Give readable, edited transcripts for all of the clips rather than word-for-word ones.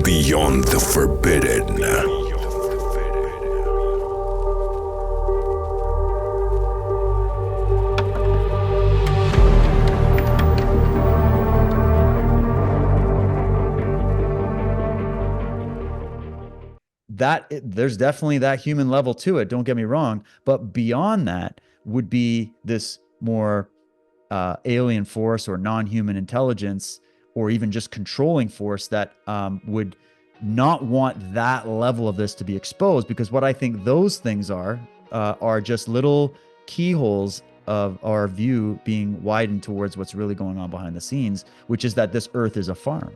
Beyond the forbidden. There's definitely that human level to it. Don't get me wrong. But beyond that would be this more alien force or non-human intelligence, or even just controlling force that would not want that level of this to be exposed, because what I think those things are just little keyholes of our view being widened towards what's really going on behind the scenes, which is that this earth is a farm.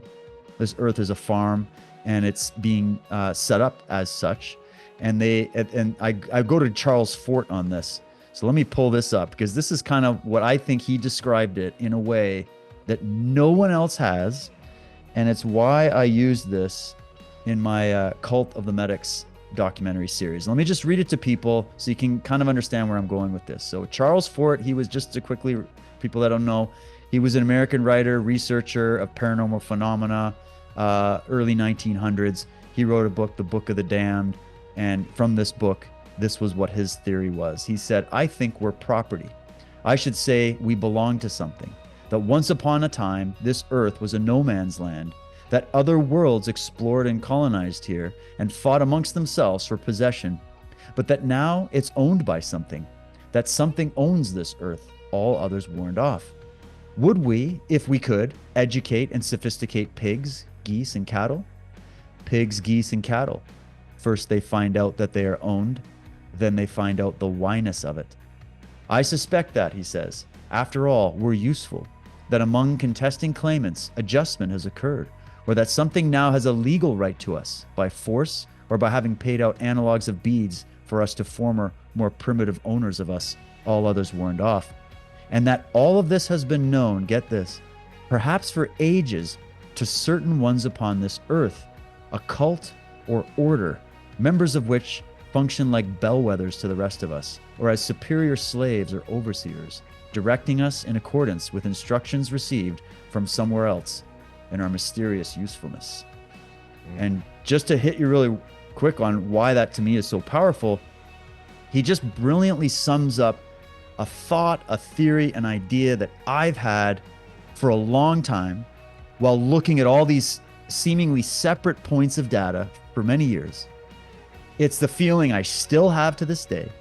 This earth is a farm, and it's being set up as such. And I go to Charles Fort on this. So let me pull this up, because this is kind of what I think he described it in a way that no one else has. And it's why I used this in my Cult of the Medics documentary series. Let me just read it to people so you can kind of understand where I'm going with this. So Charles Fort, he was, just to quickly, people that don't know, he was an American writer, researcher of paranormal phenomena, early 1900s. He wrote a book, The Book of the Damned. And from this book, this was what his theory was. He said, I think we're property. I should say we belong to something. That once upon a time, this earth was a no man's land, that other worlds explored and colonized here and fought amongst themselves for possession, but that now it's owned by something, that something owns this earth, all others warned off. Would we, if we could, educate and sophisticate pigs, geese, and cattle? Pigs, geese, and cattle. First they find out that they are owned, then they find out the whyness of it. I suspect that, he says, after all, we're useful, that among contesting claimants, adjustment has occurred, or that something now has a legal right to us, by force or by having paid out analogs of beads for us to former, more primitive owners of us, all others warned off. And that all of this has been known, get this, perhaps for ages, to certain ones upon this earth, a cult or order, members of which function like bellwethers to the rest of us, or as superior slaves or overseers, directing us in accordance with instructions received from somewhere else in our mysterious usefulness. And just to hit you really quick on why that to me is so powerful, he just brilliantly sums up a thought, a theory, an idea that I've had for a long time while looking at all these seemingly separate points of data for many years. It's the feeling I still have to this day.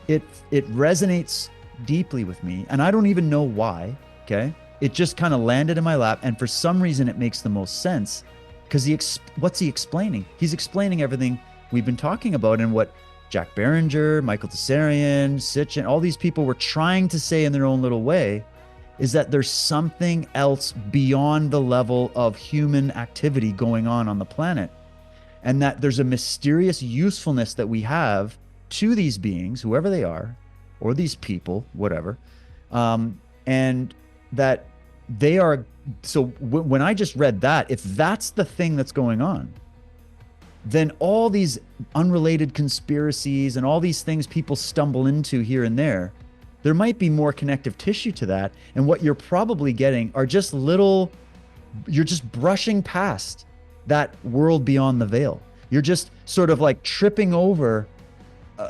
It resonates deeply with me, and I don't even know why, okay? It just kind of landed in my lap, and for some reason it makes the most sense, because what's he explaining? He's explaining everything we've been talking about, and what Jack Behringer, Michael Tsarian, Sitchin, all these people were trying to say in their own little way, is that there's something else beyond the level of human activity going on the planet. And that there's a mysterious usefulness that we have to these beings, whoever they are, or these people, whatever. And that they are, so when I just read that, if that's the thing that's going on, then all these unrelated conspiracies and all these things people stumble into here and there might be more connective tissue to that. And what you're probably getting are just you're just brushing past that world beyond the veil. You're just sort of like tripping over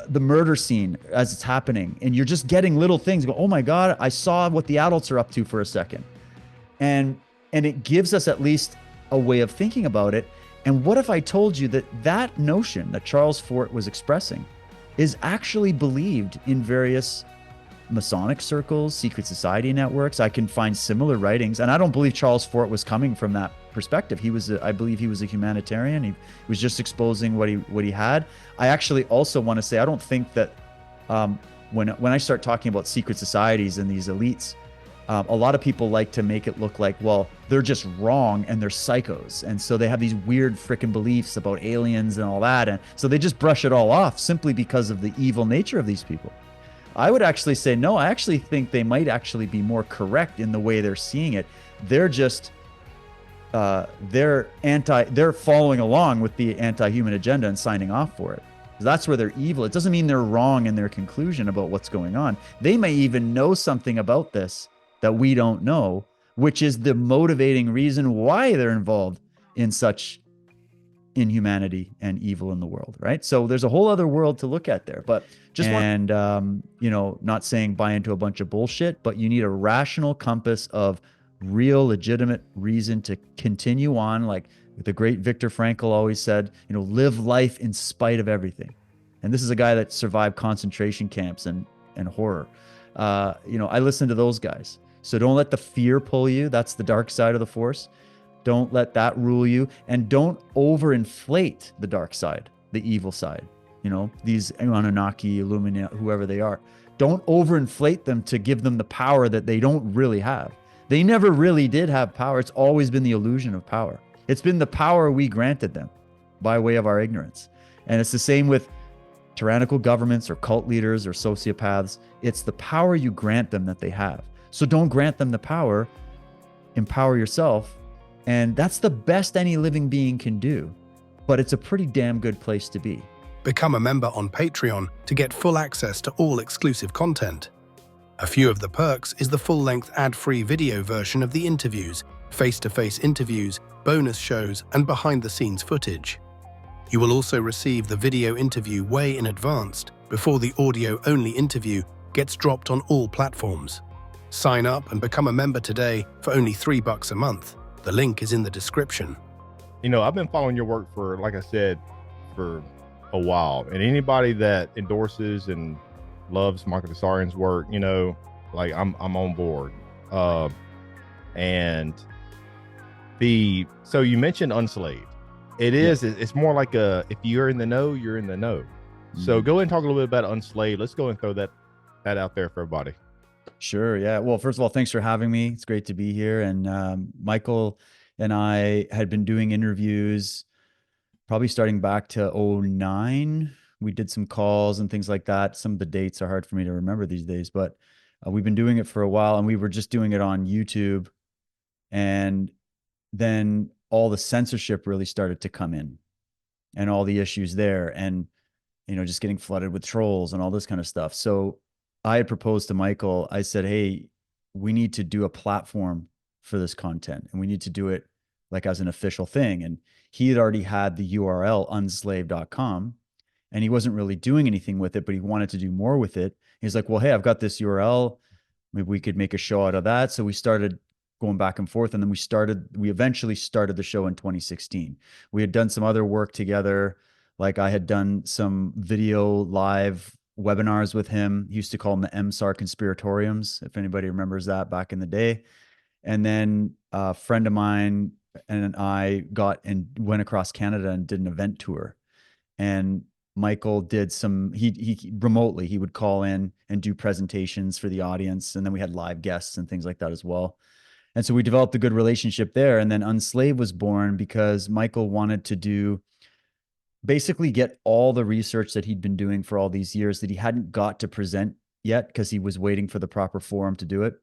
the murder scene as it's happening. And you're just getting little things. Go, oh my God, I saw what the adults are up to for a second. And it gives us at least a way of thinking about it. And what if I told you that notion that Charles Fort was expressing is actually believed in various Masonic circles, secret society networks? I can find similar writings, and I don't believe Charles Fort was coming from that perspective. I believe he was a humanitarian. He was just exposing what he had. I actually also want to say, I don't think that when I start talking about secret societies and these elites, a lot of people like to make it look like, well, they're just wrong and they're psychos, and so they have these weird freaking beliefs about aliens and all that, and so they just brush it all off simply because of the evil nature of these people. I would actually say, no, I actually think they might actually be more correct in the way they're seeing it. They're just, they're following along with the anti-human agenda and signing off for it. That's where they're evil. It doesn't mean they're wrong in their conclusion about what's going on. They may even know something about this that we don't know, which is the motivating reason why they're involved in such inhumanity and evil in the world, right? So there's a whole other world to look at there. But just one. And not saying buy into a bunch of bullshit, but you need a rational compass of real, legitimate reason to continue on. Like the great Viktor Frankl always said, live life in spite of everything. And this is a guy that survived concentration camps and horror. I listen to those guys. So don't let the fear pull you. That's the dark side of the force. Don't let that rule you, and don't overinflate the dark side, the evil side. These Anunnaki, Illuminati, whoever they are. Don't overinflate them to give them the power that they don't really have. They never really did have power. It's always been the illusion of power. It's been the power we granted them by way of our ignorance. And it's the same with tyrannical governments or cult leaders or sociopaths. It's the power you grant them that they have. So don't grant them the power. Empower yourself. And that's the best any living being can do. But it's a pretty damn good place to be. Become a member on Patreon to get full access to all exclusive content. A few of the perks is the full-length ad-free video version of the interviews, face-to-face interviews, bonus shows, and behind-the-scenes footage. You will also receive the video interview way in advance before the audio-only interview gets dropped on all platforms. Sign up and become a member today for only $3 a month. The link is in the description. I've been following your work for, like I said, for a while, and anybody that endorses and loves Michael Tsarian's work, I'm on board. And so you mentioned Unslaved. It's more like if you're in the know, you're in the know. So go ahead and talk a little bit about Unslaved. Let's go and throw that out there for everybody. Sure. Yeah. Well, first of all, thanks for having me. It's great to be here. And Michael and I had been doing interviews probably starting back to 2009. We did some calls and things like that. Some of the dates are hard for me to remember these days, but we've been doing it for a while, and we were just doing it on YouTube. And then all the censorship really started to come in and all the issues there, and, just getting flooded with trolls and all this kind of stuff. So I had proposed to Michael, I said, hey, we need to do a platform for this content, and we need to do it like as an official thing. And he had already had the URL unslave.com, and he wasn't really doing anything with it, but he wanted to do more with it. He's like, well, hey, I've got this URL. Maybe we could make a show out of that. So we started going back and forth. And then we eventually started the show in 2016. We had done some other work together. Like I had done some video live webinars with him. He used to call them the MSAR conspiratoriums, if anybody remembers that back in the day. And then a friend of mine and I went across Canada and did an event tour. And Michael did he remotely, he would call in and do presentations for the audience. And then we had live guests and things like that as well. And so we developed a good relationship there. And then Unslave was born because Michael wanted to basically get all the research that he'd been doing for all these years that he hadn't got to present yet because he was waiting for the proper forum to do it.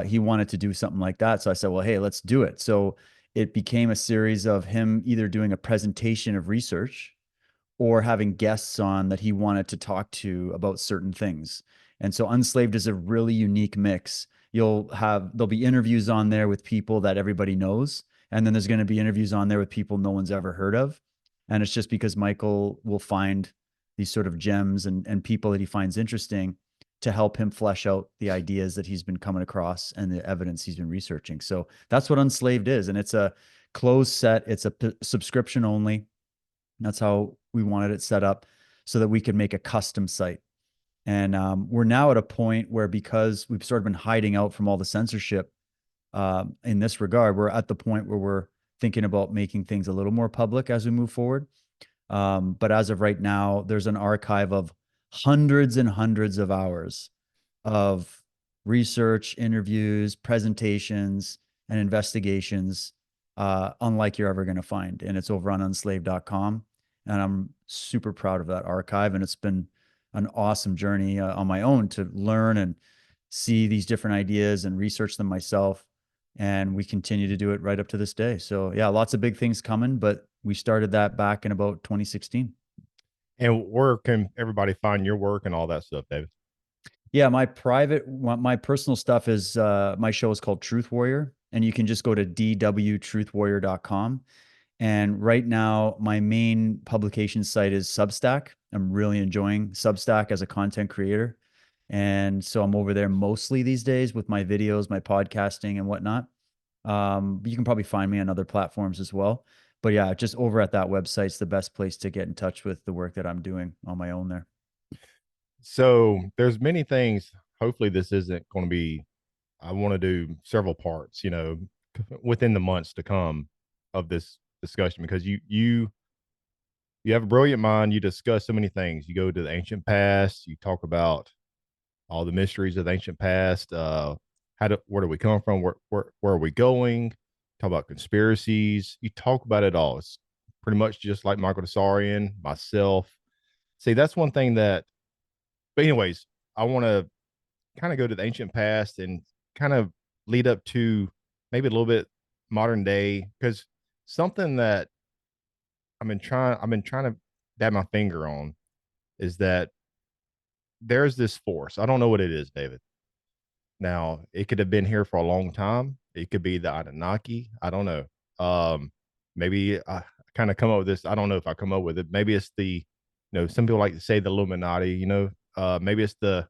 He wanted to do something like that. So I said, well, hey, let's do it. So it became a series of him either doing a presentation of research or having guests on that he wanted to talk to about certain things. And so Unslaved is a really unique mix. There'll be interviews on there with people that everybody knows. And then there's going to be interviews on there with people no one's ever heard of. And it's just because Michael will find these sort of gems and people that he finds interesting to help him flesh out the ideas that he's been coming across and the evidence he's been researching. So that's what Unslaved is. And it's a closed set. It's a subscription only. That's how we wanted it set up so that we could make a custom site. And we're now at a point where, because we've sort of been hiding out from all the censorship in this regard, we're at the point where we're thinking about making things a little more public as we move forward. But as of right now, there's an archive of hundreds and hundreds of hours of research, interviews, presentations, and investigations, unlike you're ever going to find. And it's over on unslave.com. And I'm super proud of that archive. And it's been an awesome journey on my own to learn and see these different ideas and research them myself. And we continue to do it right up to this day. So yeah, lots of big things coming, but we started that back in about 2016. And where can everybody find your work and all that stuff, David? Yeah, my personal stuff is, my show is called Truth Warrior, and you can just go to dwtruthwarrior.com. And right now, my main publication site is Substack. I'm really enjoying Substack as a content creator. And so I'm over there mostly these days with my videos, my podcasting, and whatnot. You can probably find me on other platforms as well. But yeah, just over at that website's the best place to get in touch with the work that I'm doing on my own there. So there's many things. Hopefully, this isn't going to be. I want to do several parts, within the months to come of this discussion because you have a brilliant mind. You discuss so many things. You go to the ancient past. You talk about all the mysteries of the ancient past. Where do we come from? Where are we going? Talk about conspiracies. You talk about it all. It's pretty much just like Michael Desarian, myself. See, that's one thing that. But anyways, I want to kind of go to the ancient past and kind of lead up to maybe a little bit modern day because something that I've been trying to dab my finger on is that there's this force. I don't know what it is, David. Now, it could have been here for a long time. It could be the Anunnaki. I don't know. Maybe I kind of come up with this. I don't know if I come up with it. Maybe it's some people like to say the Illuminati, maybe it's the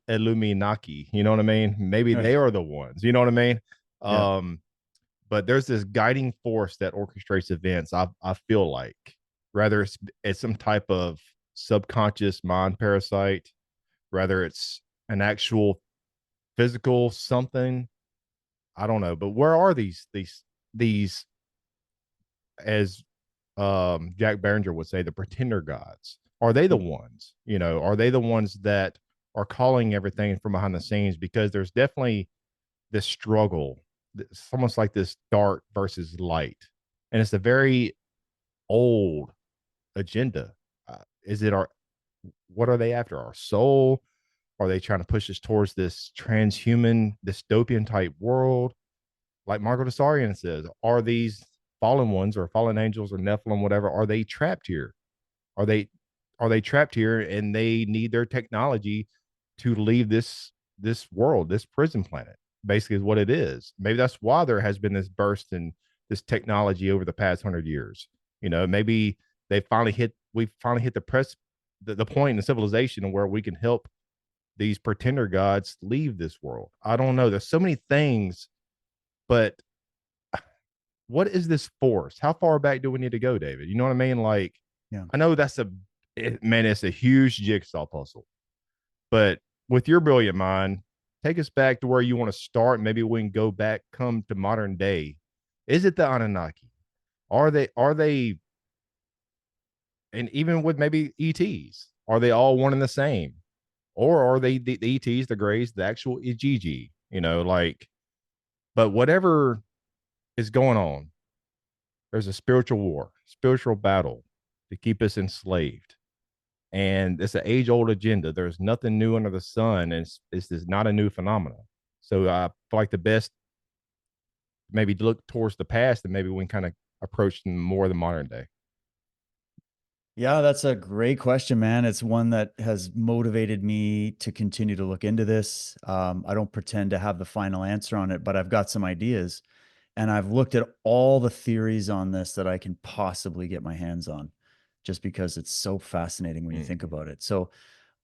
Illuminati, you know what I mean? Maybe Right. they are the ones, you know what I mean? Yeah. But there's this guiding force that orchestrates events. I feel like rather it's some type of subconscious mind parasite, rather it's an actual physical something. I don't know, but where are these as Jack Barringer would say, the pretender gods? Are they the ones? Are they the ones that are calling everything from behind the scenes? Because there's definitely this struggle. It's almost like this dark versus light, and it's a very old agenda. Is it our? What are they after? Our soul? Are they trying to push us towards this transhuman dystopian type world? Like Marco Desarian says, are these fallen ones or fallen angels or Nephilim, whatever? Are they trapped here? Are they trapped here and they need their technology to leave this world, this prison planet? Basically, is what it is. Maybe that's why there has been this burst in this technology over the past 100 years. Maybe we finally hit the point in civilization where we can help these pretender gods leave this world. I don't know. There's so many things, but what is this force? How far back do we need to go, David? You know what I mean? Like, Yeah. I know it's a huge jigsaw puzzle, but with your brilliant mind, take us back to where you want to start. Maybe we can go back, come to modern day. Is it the Anunnaki? Are they, and even with maybe ETs, are they all one and the same? Or are they the ETs, the Greys, the actual Igigi? But whatever is going on, there's a spiritual war, spiritual battle to keep us enslaved. And it's an age old agenda. There's nothing new under the sun. And it's not a new phenomenon. So I feel like the best maybe look towards the past and maybe we can kind of approach more the modern day. Yeah, that's a great question, man. It's one that has motivated me to continue to look into this. I don't pretend to have the final answer on it, but I've got some ideas. And I've looked at all the theories on this that I can possibly get my hands on, just because it's so fascinating when you think about it. So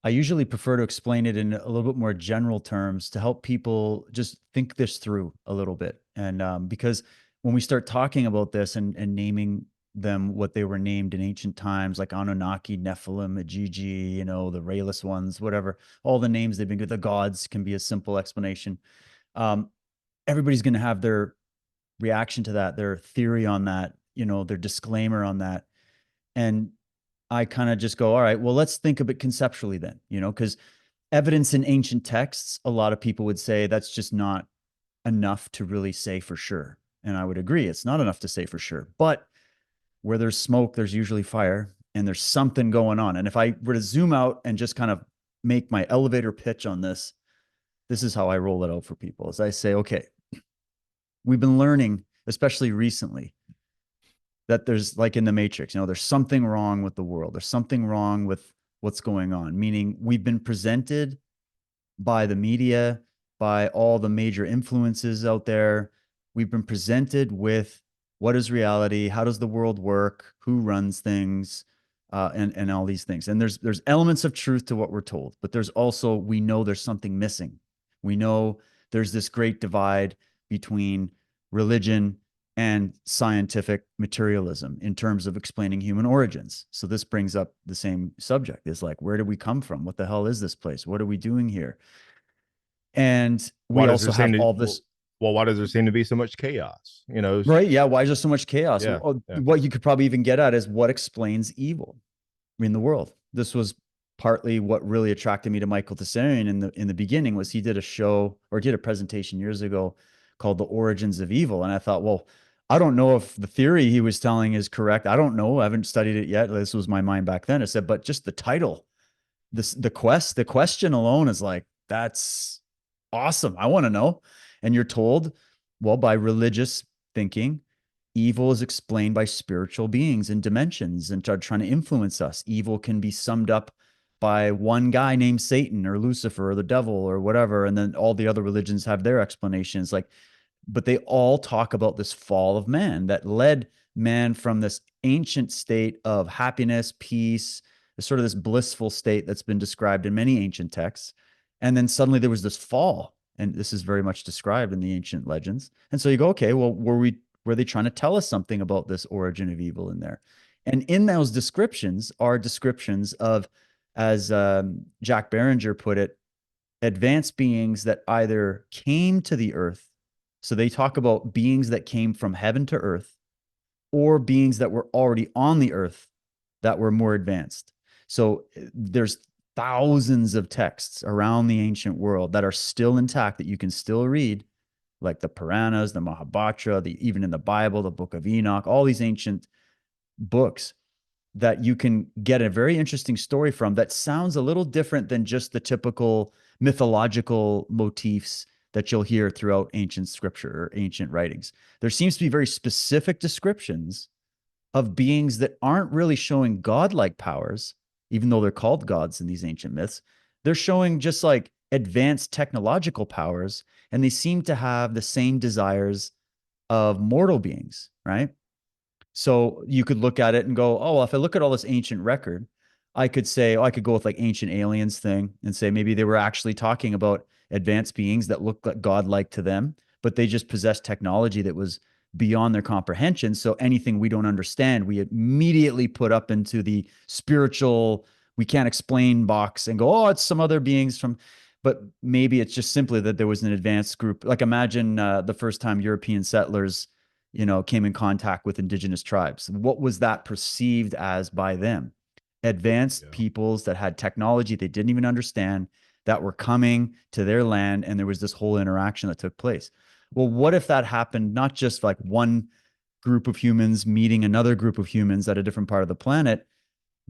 I usually prefer to explain it in a little bit more general terms to help people just think this through a little bit. And because when we start talking about this and naming them what they were named in ancient times, like Anunnaki, Nephilim, Igigi, the rayless ones, whatever, all the names they've been given, the gods can be a simple explanation. Everybody's going to have their reaction to that, their theory on that, their disclaimer on that. And I kind of just go, all right, well, let's think of it conceptually then, because evidence in ancient texts, a lot of people would say that's just not enough to really say for sure. And I would agree, it's not enough to say for sure. But where there's smoke, there's usually fire, and there's something going on. And if I were to zoom out and just kind of make my elevator pitch on this, this is how I roll it out for people. As I say, okay, we've been learning, especially recently, that there's, like in the Matrix, there's something wrong with the world. There's something wrong with what's going on, meaning we've been presented by the media, by all the major influences out there. We've been presented with What is reality? How does the world work? Who runs things? And all these things. And there's elements of truth to what we're told, but there's also, we know there's something missing. We know there's this great divide between religion and scientific materialism in terms of explaining human origins. So this brings up the same subject. Is like, where did we come from? What the hell is this place? What are we doing here? And Why we does there also seem have to all this. well, why does there seem to be so much chaos? Right. Yeah. Why is there so much chaos? Yeah, yeah. What you could probably even get at is what explains evil in the world. This was partly what really attracted me to Michael Tessarian in the beginning. Was he did a show or did a presentation years ago called The Origins of Evil. And I thought, well, I don't know if the theory he was telling is correct. I don't know. I haven't studied it yet. This was my mind back then. I said, but just the title, the question alone is like, that's awesome. I want to know. And you're told, well, by religious thinking, evil is explained by spiritual beings and dimensions and trying to influence us. Evil can be summed up by one guy named Satan or Lucifer or the devil or whatever. And then all the other religions have their explanations. Like, but they all talk about this fall of man that led man from this ancient state of happiness, peace, sort of this blissful state that's been described in many ancient texts. And then suddenly there was this fall. And this is very much described in the ancient legends. And so you go, okay, well, were they trying to tell us something about this origin of evil in there? And in those descriptions are descriptions of, as Jack Barringer put it, advanced beings that either came to the earth. So they talk about beings that came from heaven to earth, or beings that were already on the earth that were more advanced. So there's thousands of texts around the ancient world that are still intact that you can still read, like the Puranas, the Mahabharata, even in the Bible, the Book of Enoch, all these ancient books that you can get a very interesting story from that sounds a little different than just the typical mythological motifs that you'll hear throughout ancient scripture or ancient writings. There seems to be very specific descriptions of beings that aren't really showing godlike powers, even though they're called gods in these ancient myths. They're showing just like advanced technological powers, and they seem to have the same desires of mortal beings, right? So you could look at it and go, oh, well, if I look at all this ancient record, I could say, oh, I could go with like ancient aliens thing and say maybe they were actually talking about advanced beings that looked like godlike to them, but they just possessed technology that was beyond their comprehension. So anything we don't understand, we immediately put up into the spiritual, we can't explain box and go, oh, it's some other beings from, but maybe it's just simply that there was an advanced group. Like imagine the first time European settlers, came in contact with indigenous tribes. What was that perceived as by them? Advanced peoples that had technology they didn't even understand that were coming to their land, and there was this whole interaction that took place. Well, what if that happened not just like one group of humans meeting another group of humans at a different part of the planet?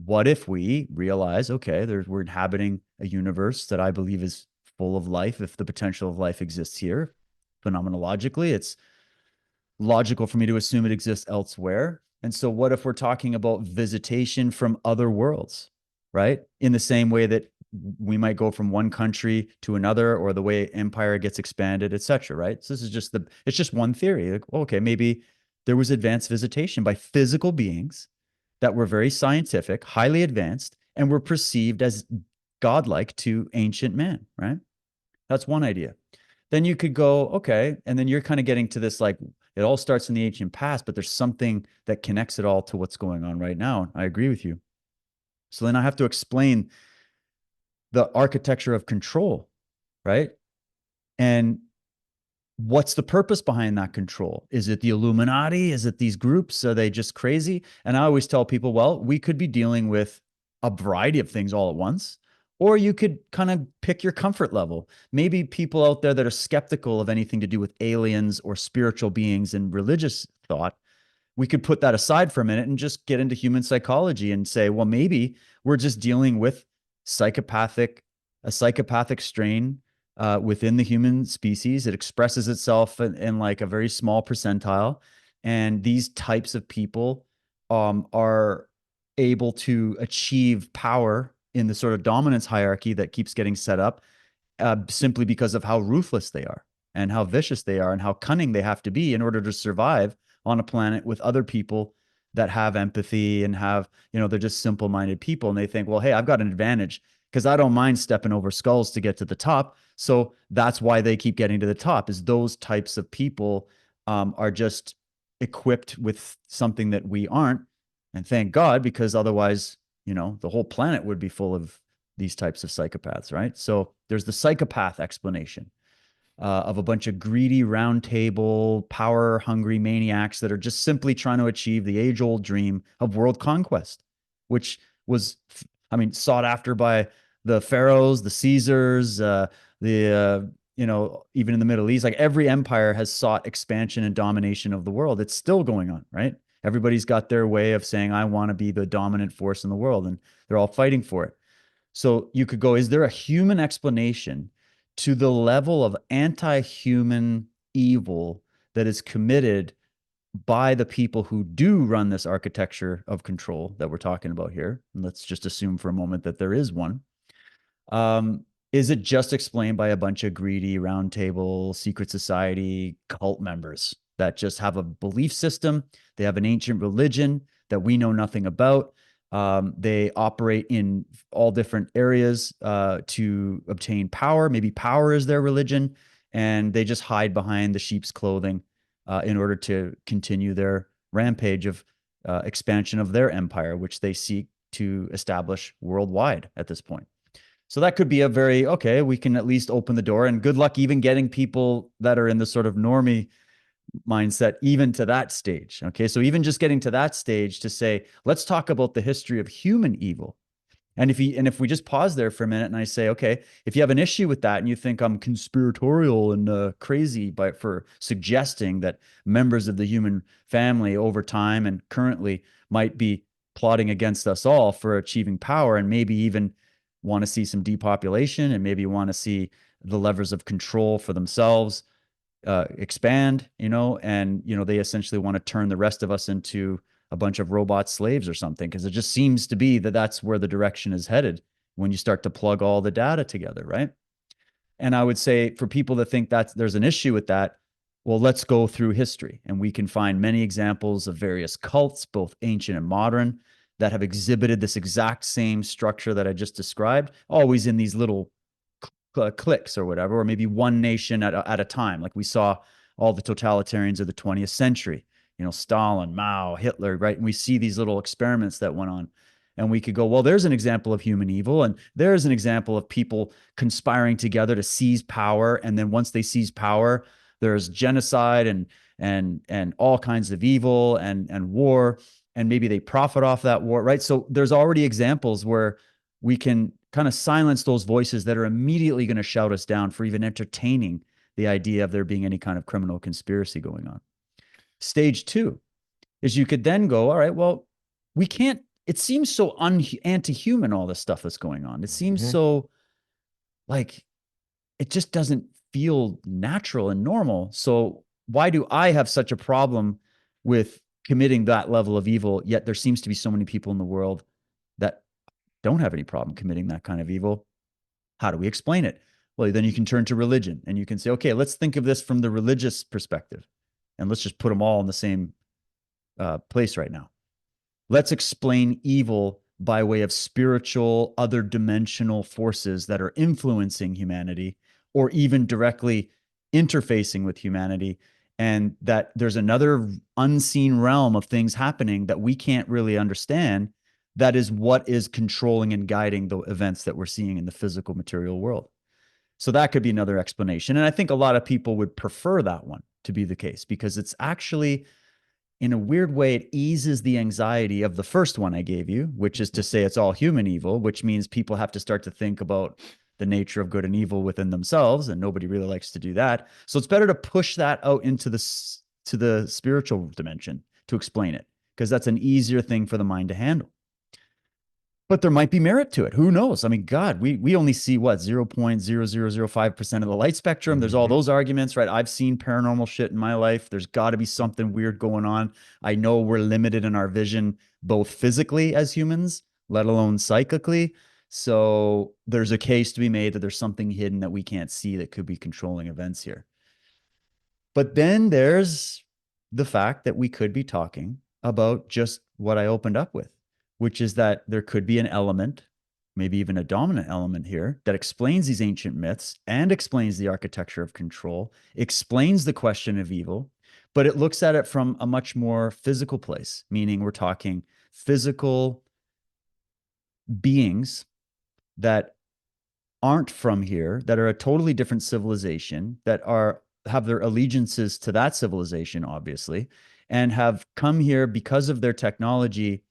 What if we realize, okay, we're inhabiting a universe that I believe is full of life, if the potential of life exists here phenomenologically, it's logical for me to assume it exists elsewhere. And so what if we're talking about visitation from other worlds, right? In the same way that we might go from one country to another, or the way empire gets expanded, et cetera, right? So this is just it's just one theory. Like, okay, maybe there was advanced visitation by physical beings that were very scientific, highly advanced, and were perceived as godlike to ancient man, right? That's one idea. Then you could go, okay, and then you're kind of getting to this, like, it all starts in the ancient past, but there's something that connects it all to what's going on right now. I agree with you. So then I have to explain the architecture of control, right? And what's the purpose behind that control? Is it the Illuminati? Is it these groups? Are they just crazy? And I always tell people, well, we could be dealing with a variety of things all at once, or you could kind of pick your comfort level. Maybe people out there that are skeptical of anything to do with aliens or spiritual beings and religious thought, we could put that aside for a minute and just get into human psychology and say, well, maybe we're just dealing with a psychopathic strain within the human species. It expresses itself in like a very small percentile. And these types of people are able to achieve power in the sort of dominance hierarchy that keeps getting set up simply because of how ruthless they are and how vicious they are and how cunning they have to be in order to survive on a planet with other people that have empathy and have, they're just simple-minded people. And they think, well, hey, I've got an advantage because I don't mind stepping over skulls to get to the top. So that's why they keep getting to the top, is those types of people are just equipped with something that we aren't. And thank God, because otherwise, the whole planet would be full of these types of psychopaths, right? So there's the psychopath explanation of a bunch of greedy, round table, power hungry maniacs that are just simply trying to achieve the age old dream of world conquest, which was, sought after by the pharaohs, the Caesars, even in the Middle East. Like every empire has sought expansion and domination of the world. It's still going on, right? Everybody's got their way of saying, I want to be the dominant force in the world, and they're all fighting for it. So you could go, is there a human explanation to the level of anti-human evil that is committed by the people who do run this architecture of control that we're talking about here? And let's just assume for a moment that there is one. Is it just explained by a bunch of greedy roundtable secret society cult members that just have a belief system? They have an ancient religion that we know nothing about. They operate in all different areas to obtain power. Maybe power is their religion, and they just hide behind the sheep's clothing in order to continue their rampage of expansion of their empire, which they seek to establish worldwide at this point. So that could be okay, we can at least open the door, and good luck even getting people that are in the sort of normie mindset even to that stage. Okay. So even just getting to that stage to say, let's talk about the history of human evil. And if we just pause there for a minute and I say, okay, if you have an issue with that and you think I'm conspiratorial and crazy for suggesting that members of the human family over time and currently might be plotting against us all for achieving power, and maybe even want to see some depopulation, and maybe want to see the levers of control for themselves expand, and, they essentially want to turn the rest of us into a bunch of robot slaves or something, because it just seems to be that that's where the direction is headed when you start to plug all the data together, right? And I would say for people that think that there's an issue with that, well, let's go through history, and we can find many examples of various cults, both ancient and modern, that have exhibited this exact same structure that I just described, always in these little cliques or whatever, or maybe one nation at a time. Like we saw all the totalitarians of the 20th century, Stalin, Mao, Hitler, right? And we see these little experiments that went on. And we could go, well, there's an example of human evil, and there's an example of people conspiring together to seize power. And then once they seize power, there's genocide and all kinds of evil and war, and maybe they profit off that war, right? So there's already examples where we can kind of silence those voices that are immediately going to shout us down for even entertaining the idea of there being any kind of criminal conspiracy going on. Stage two is you could then go, all right, well, we can't, it seems so anti-human, all this stuff that's going on. It seems so like, it just doesn't feel natural and normal. So why do I have such a problem with committing that level of evil, yet there seems to be so many people in the world that don't have any problem committing that kind of evil? How do we explain it? Well, then you can turn to religion and you can say, okay, let's think of this from the religious perspective, and let's just put them all in the same place right now. Let's explain evil by way of spiritual, other dimensional forces that are influencing humanity, or even directly interfacing with humanity, and that there's another unseen realm of things happening that we can't really understand. That is what is controlling and guiding the events that we're seeing in the physical material world. So that could be another explanation. And I think a lot of people would prefer that one to be the case, because it's actually, in a weird way, it eases the anxiety of the first one I gave you, which is to say it's all human evil, which means people have to start to think about the nature of good and evil within themselves. And nobody really likes to do that. So it's better to push that out into the spiritual dimension to explain it, because that's an easier thing for the mind to handle. But there might be merit to it. Who knows? I mean, God, we only see what, 0.0005% of the light spectrum. There's all those arguments, right? I've seen paranormal shit in my life. There's got to be something weird going on. I know we're limited in our vision, both physically as humans, let alone psychically. So there's a case to be made that there's something hidden that we can't see that could be controlling events here. But then there's the fact that we could be talking about just what I opened up with, which is that there could be an element, maybe even a dominant element here, that explains these ancient myths and explains the architecture of control, explains the question of evil, but it looks at it from a much more physical place, meaning we're talking physical beings that aren't from here, that are a totally different civilization, that have their allegiances to that civilization, obviously, and have come here because of their technology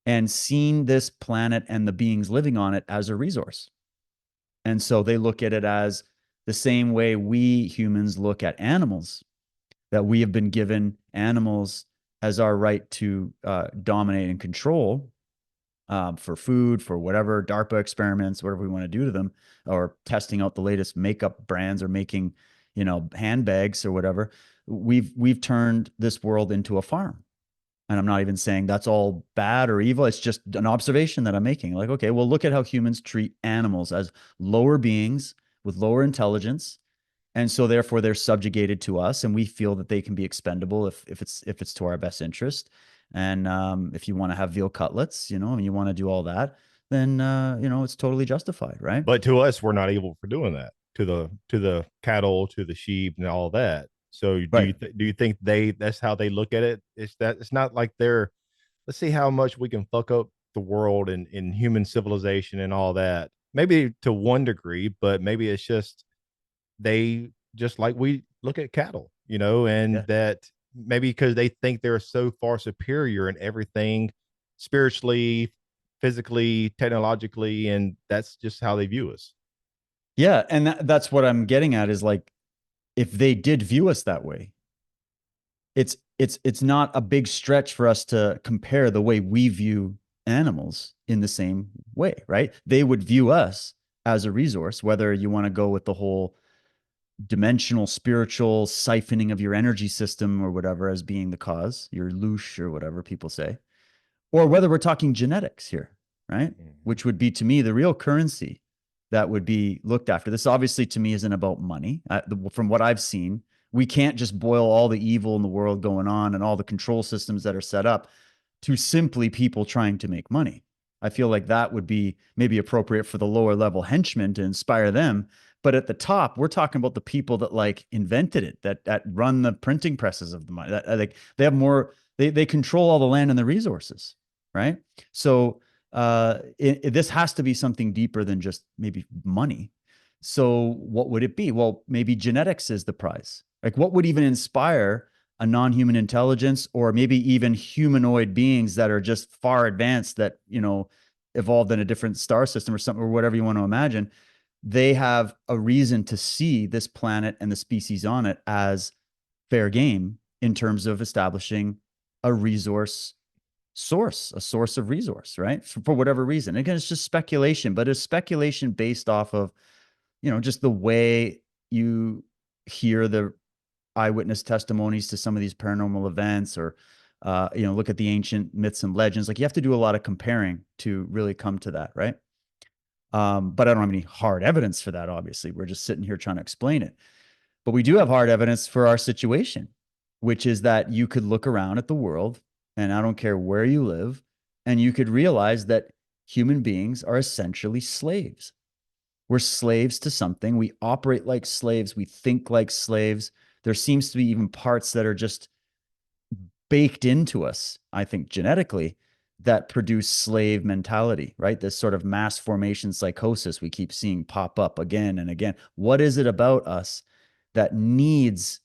and seen this planet and the beings living on it as a resource. And so they look at it as the same way we humans look at animals, that we have been given animals as our right to dominate and control, for food, for whatever DARPA experiments, whatever we want to do to them, or testing out the latest makeup brands or making, handbags or whatever. We've turned this world into a farm. And I'm not even saying that's all bad or evil. It's just an observation that I'm making. Like, okay, well, look at how humans treat animals as lower beings with lower intelligence. And so therefore they're subjugated to us, and we feel that they can be expendable if it's to our best interest. And if you want to have veal cutlets, and you want to do all that, then it's totally justified, right? But to us, we're not able for doing that to the cattle, to the sheep, and all that. So Right. do you think that's how they look at it? It's not like they're, let's see how much we can fuck up the world and in human civilization and all that. Maybe to one degree, but maybe it's just they just like we look at cattle, Yeah. and that maybe because they think they're so far superior in everything, spiritually, physically, technologically, and that's just how they view us. Yeah. And that's what I'm getting at, is like, if they did view us that way, it's not a big stretch for us to compare the way we view animals in the same way, right? They would view us as a resource, whether you want to go with the whole dimensional spiritual siphoning of your energy system or whatever as being the cause, your loosh or whatever people say, or whether we're talking genetics here, right? Mhm. Which would be to me the real currency that would be looked after. This obviously to me isn't about money. From what I've seen, we can't just boil all the evil in the world going on and all the control systems that are set up to simply people trying to make money. I feel like that would be maybe appropriate for the lower level henchmen to inspire them. But at the top, we're talking about the people that like invented it, that run the printing presses of the money. That like they have more, they control all the land and the resources, right? So this has to be something deeper than just maybe money. So what would it be? Well, maybe genetics is the prize. Like, what would even inspire a non-human intelligence, or maybe even humanoid beings that are just far advanced, that evolved in a different star system or something, or whatever you want to imagine? They have a reason to see this planet and the species on it as fair game in terms of establishing a resource source, a source of resource, right? For whatever reason. Again, it's just speculation, but it's speculation based off of, just the way you hear the eyewitness testimonies to some of these paranormal events, or look at the ancient myths and legends. Like, you have to do a lot of comparing to really come to that, right? But I don't have any hard evidence for that. Obviously, we're just sitting here trying to explain it. But we do have hard evidence for our situation, which is that you could look around at the world, and I don't care where you live, and you could realize that human beings are essentially slaves. We're slaves to something. We operate like slaves. We think like slaves. There seems to be even parts that are just baked into us, I think, genetically, that produce slave mentality, right? This sort of mass formation psychosis we keep seeing pop up again and again. What is it about us that needs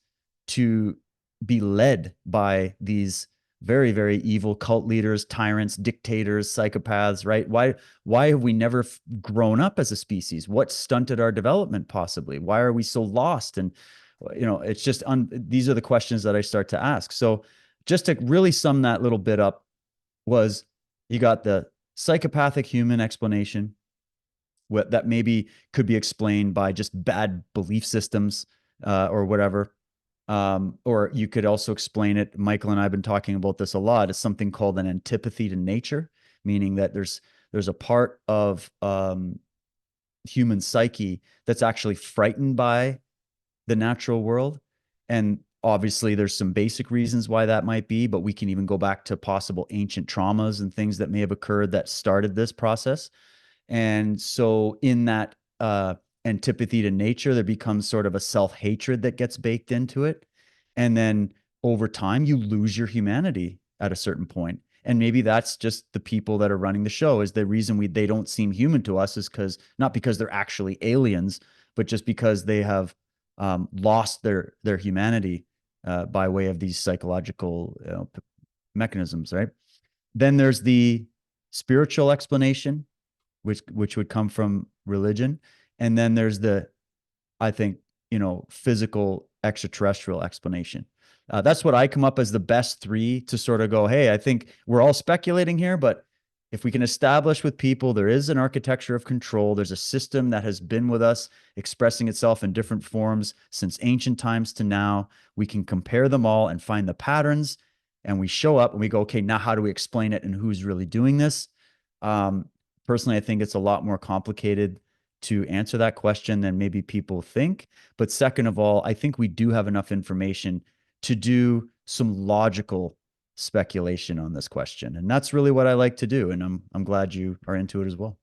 to be led by these very, very evil cult leaders, tyrants, dictators, psychopaths, right? Why have we never grown up as a species? What stunted our development possibly? Why are we so lost? And it's just these are the questions that I start to ask. So just to really sum that little bit up, was you got the psychopathic human explanation that maybe could be explained by just bad belief systems, or whatever. Or you could also explain it. Michael and I have been talking about this a lot. It's something called an antipathy to nature, meaning that there's a part of human psyche that's actually frightened by the natural world. And Obviously, there's some basic reasons why that might be, but we can even go back to possible ancient traumas and things that may have occurred that started this process. And so, in that antipathy to nature, there becomes sort of a self hatred that gets baked into it. And then over time, you lose your humanity at a certain point. And maybe that's just the people that are running the show. Is the reason they don't seem human to us is because not because they're actually aliens, but just because they have lost their humanity by way of these psychological mechanisms, right? Then there's the spiritual explanation, which would come from religion, and then there's the, I think, physical extraterrestrial explanation. That's what I come up as the best three to sort of go, hey, I think we're all speculating here, but if we can establish with people there is an architecture of control, there's a system that has been with us expressing itself in different forms since ancient times to now, we can compare them all and find the patterns, and we show up and we go, okay, now how do we explain it and who's really doing this? Um, Personally, I think it's a lot more complicated to answer that question than maybe people think. But second of all, I think we do have enough information to do some logical speculation on this question. And that's really what I like to do. And I'm glad you are into it as well.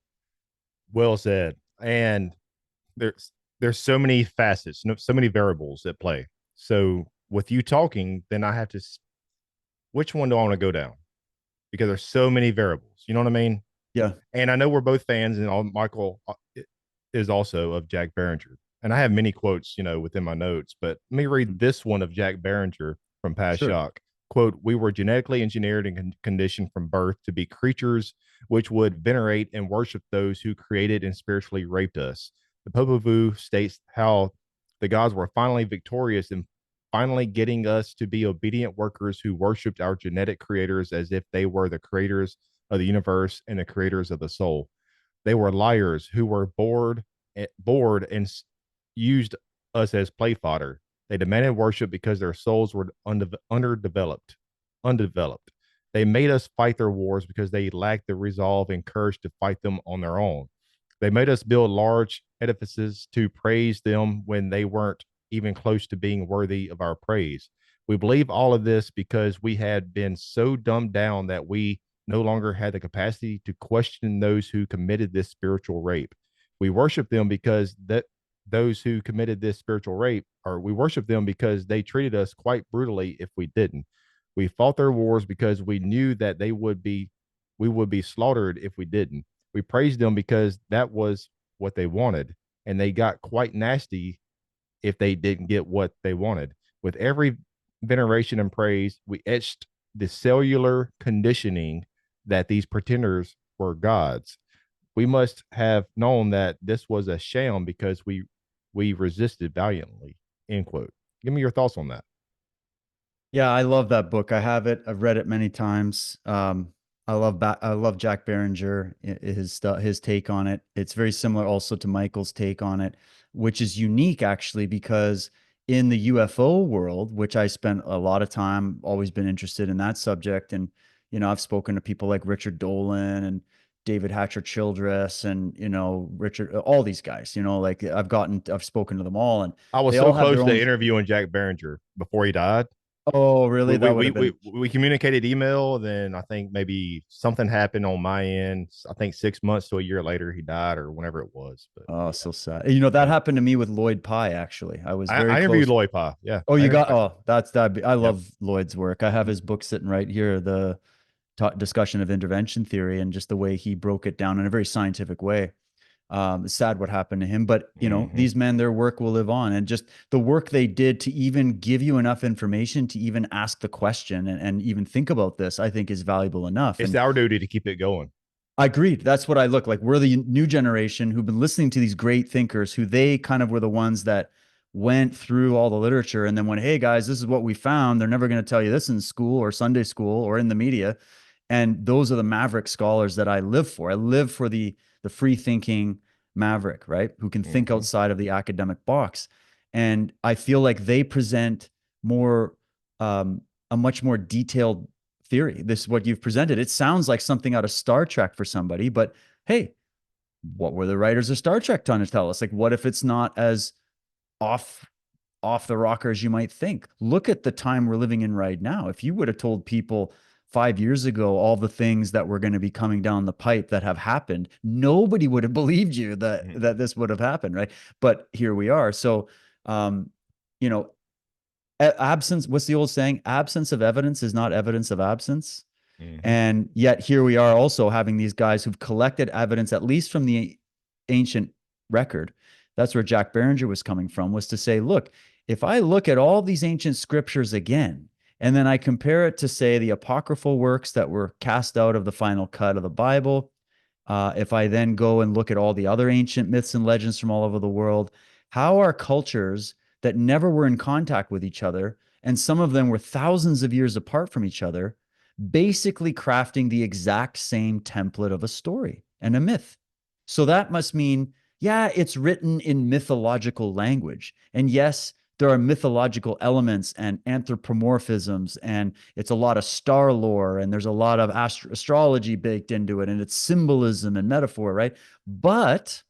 Well said. And there's so many facets, so many variables at play. So with you talking, then I have to, which one do I want to go down? Because there's so many variables. You know what I mean? Yeah. And I know we're both fans, and Michael is also of Jack Barringer. And I have many quotes, within my notes, but let me read this one of Jack Barringer from Past Sure. Shock. Quote, we were genetically engineered and conditioned from birth to be creatures which would venerate and worship those who created and spiritually raped us. The Popol Vuh states how the gods were finally victorious in finally getting us to be obedient workers who worshiped our genetic creators as if they were the creators of the universe and the creators of the soul. They were liars who were bored and used us as play fodder. They demanded worship because their souls were underdeveloped. Undeveloped. They made us fight their wars because they lacked the resolve and courage to fight them on their own. They made us build large edifices to praise them when they weren't even close to being worthy of our praise. We believe all of this because we had been so dumbed down that we no longer had the capacity to question those who committed this spiritual rape. We worship them because those who committed this spiritual rape, or we worship them because they treated us quite brutally if we didn't. We fought their wars because we knew that we would be slaughtered if we didn't. We praised them because that was what they wanted, and they got quite nasty if they didn't get what they wanted. With every veneration and praise, we etched the cellular conditioning that these pretenders were gods. We must have known that this was a sham because we resisted valiantly. End quote. Give me your thoughts on that. Yeah, I love that book. I have it. I've read it many times. I love Jack Barringer, his take on it. It's very similar also to Michael's take on it, which is unique actually because in the UFO world, which I spent a lot of time, always been interested in that subject, and I've spoken to people like Richard Dolan and David Hatcher Childress and Richard, all these guys. Like I've spoken to them all, and I was they so all have close their to own. interviewing Jack Barringer before he died. Oh, really? That would have been. We communicated email. Then I think maybe something happened on my end. I think 6 months to a year later he died, or whenever it was. But Oh, so sad. That yeah, happened to me with Lloyd Pye, actually. I was very I interviewed close. Lloyd Pa. Yeah, Oh, you got, oh, I yep. love Lloyd's work. I have his book sitting right here, the discussion of intervention theory and just the way he broke it down in a very scientific way. It's sad what happened to him, but Mm-hmm. these men, their work will live on, and just the work they did to even give you enough information to even ask the question and even think about this, I think is valuable enough. It's And our duty to keep it going. I agreed. That's what I look like. We're the new generation who've been listening to these great thinkers who they kind of were the ones that went through all the literature and then went, hey guys, this is what we found. They're never going to tell you this in school or Sunday school or in the media. And those are the maverick scholars that I live for. I live for the free thinking maverick, right? Who can think Mm-hmm. outside of the academic box. And I feel like they present more a much more detailed theory. This what you've presented. It sounds like something out of Star Trek for somebody, but hey, what were the writers of Star Trek trying to tell us? Like, what if it's not as off off the rocker as you might think. Look at the time we're living in right now. If you would have told people 5 years ago all the things that were going to be coming down the pipe that have happened, nobody would have believed you that Mhm. that this would have happened, right? But here we are. So, um, you know, absence. What's the old saying? Absence of evidence is not evidence of absence. Mhm. And yet here we are also having these guys who've collected evidence, at least from the ancient record. That's where Jack Barringer was coming from, was to say, look, if I look at all these ancient scriptures again, and then I compare it to, say, the apocryphal works that were cast out of the final cut of the Bible, if I then go and look at all the other ancient myths and legends from all over the world, how are cultures that never were in contact with each other, and some of them were thousands of years apart from each other, basically crafting the exact same template of a story and a myth? So that must mean, yeah, it's written in mythological language. And yes, there are mythological elements and anthropomorphisms, and it's a lot of star lore, and there's a lot of astrology baked into it, and it's symbolism and metaphor, right? But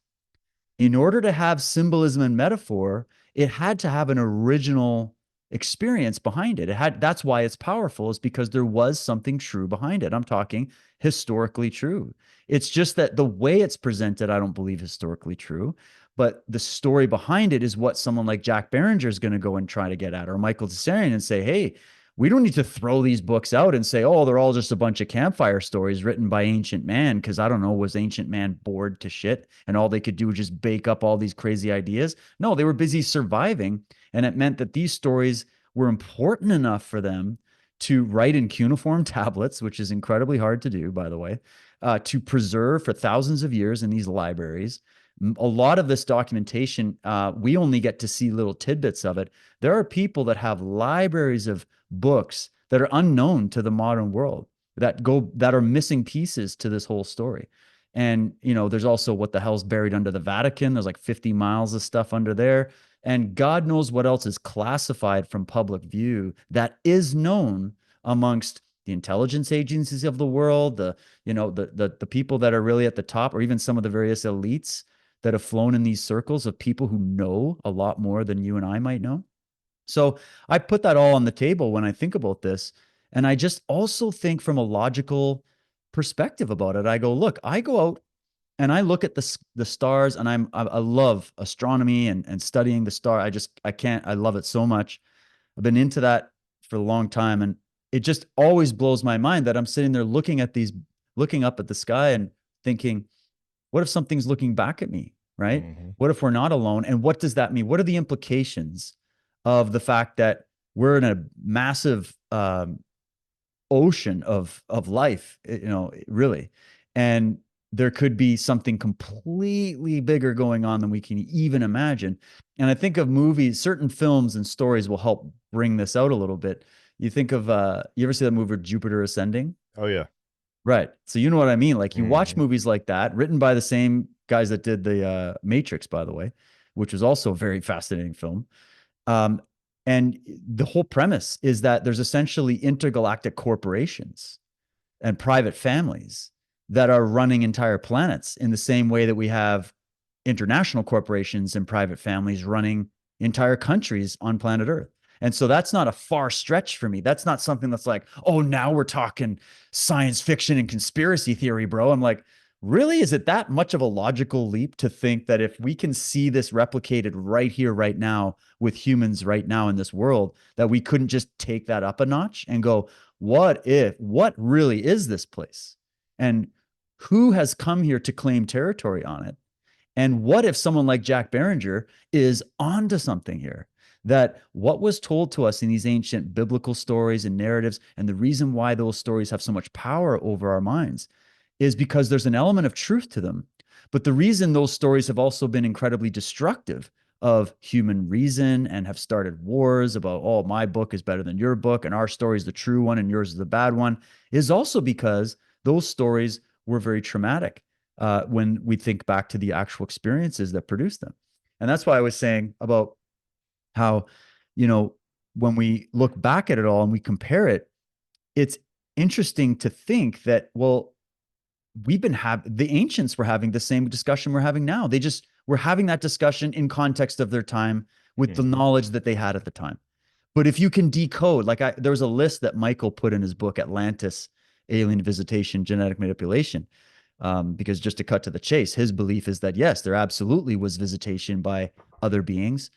in order to have symbolism and metaphor, it had to have an original experience behind it. It had, that's why it's powerful, is because there was something true behind it. I'm talking historically true. It's just that the way it's presented, I don't believe historically true, but the story behind it is what someone like Jack Barringer is going to go and try to get at, or Michael Tsarian, and say, hey, we don't need to throw these books out and say, oh, they're all just a bunch of campfire stories written by ancient man. Cause I don't know, was ancient man bored to shit and all they could do was just bake up all these crazy ideas? No, they were busy surviving. And it meant that these stories were important enough for them to write in cuneiform tablets, which is incredibly hard to do, by the way, to preserve for thousands of years in these libraries. A lot of this documentation, we only get to see little tidbits of it. There are people that have libraries of books that are unknown to the modern world, that are missing pieces to this whole story. And there's also what the hell's buried under the Vatican. There's like 50 miles of stuff under there, and God knows what else is classified from public view that is known amongst the intelligence agencies of the world, the people that are really at the top, or even some of the various elites that have flown in these circles of people who know a lot more than you and I might know. So I put that all on the table when I think about this. And I just also think from a logical perspective about it. I go, look, I go out and I look at the stars, and I love astronomy and studying the star. I love it so much. I've been into that for a long time. And it just always blows my mind that I'm sitting there looking up at the sky and thinking, what if something's looking back at me, right? Mhm. What if we're not alone? And what does that mean? What are the implications of the fact that we're in a massive ocean of life, really? And there could be something completely bigger going on than we can even imagine. And I think of movies, certain films and stories will help bring this out a little bit. You think of, you ever see that movie Jupiter Ascending? Oh yeah. Right. So you know what I mean? Like, you watch Mhm. movies like that, written by the same guys that did the Matrix, by the way, which was also a very fascinating film. Um, and the whole premise is that there's essentially intergalactic corporations and private families that are running entire planets in the same way that we have international corporations and private families running entire countries on planet Earth. And so that's not a far stretch for me. That's not something that's like, oh, now we're talking science fiction and conspiracy theory, bro. I'm like, really? Is it that much of a logical leap to think that if we can see this replicated right here, right now, with humans right now in this world, that we couldn't just take that up a notch and go, what really is this place? And who has come here to claim territory on it? And what if someone like Jack Barringer is onto something here? That what was told to us in these ancient biblical stories and narratives, and the reason why those stories have so much power over our minds, is because there's an element of truth to them. But the reason those stories have also been incredibly destructive of human reason and have started wars about, oh, my book is better than your book, and our story is the true one and yours is the bad one, is also because those stories were very traumatic when we think back to the actual experiences that produced them. And that's why I was saying about how, you know, when we look back at it all and we compare it, it's interesting to think that, well, the ancients were having the same discussion we're having now. They just were having that discussion in context of their time with the knowledge that they had at the time. But if you can decode, like there was a list that Michael put in his book, Atlantis, Alien Visitation, Genetic Manipulation. Because just to cut to the chase, his belief is that, yes, there absolutely was visitation by other beings.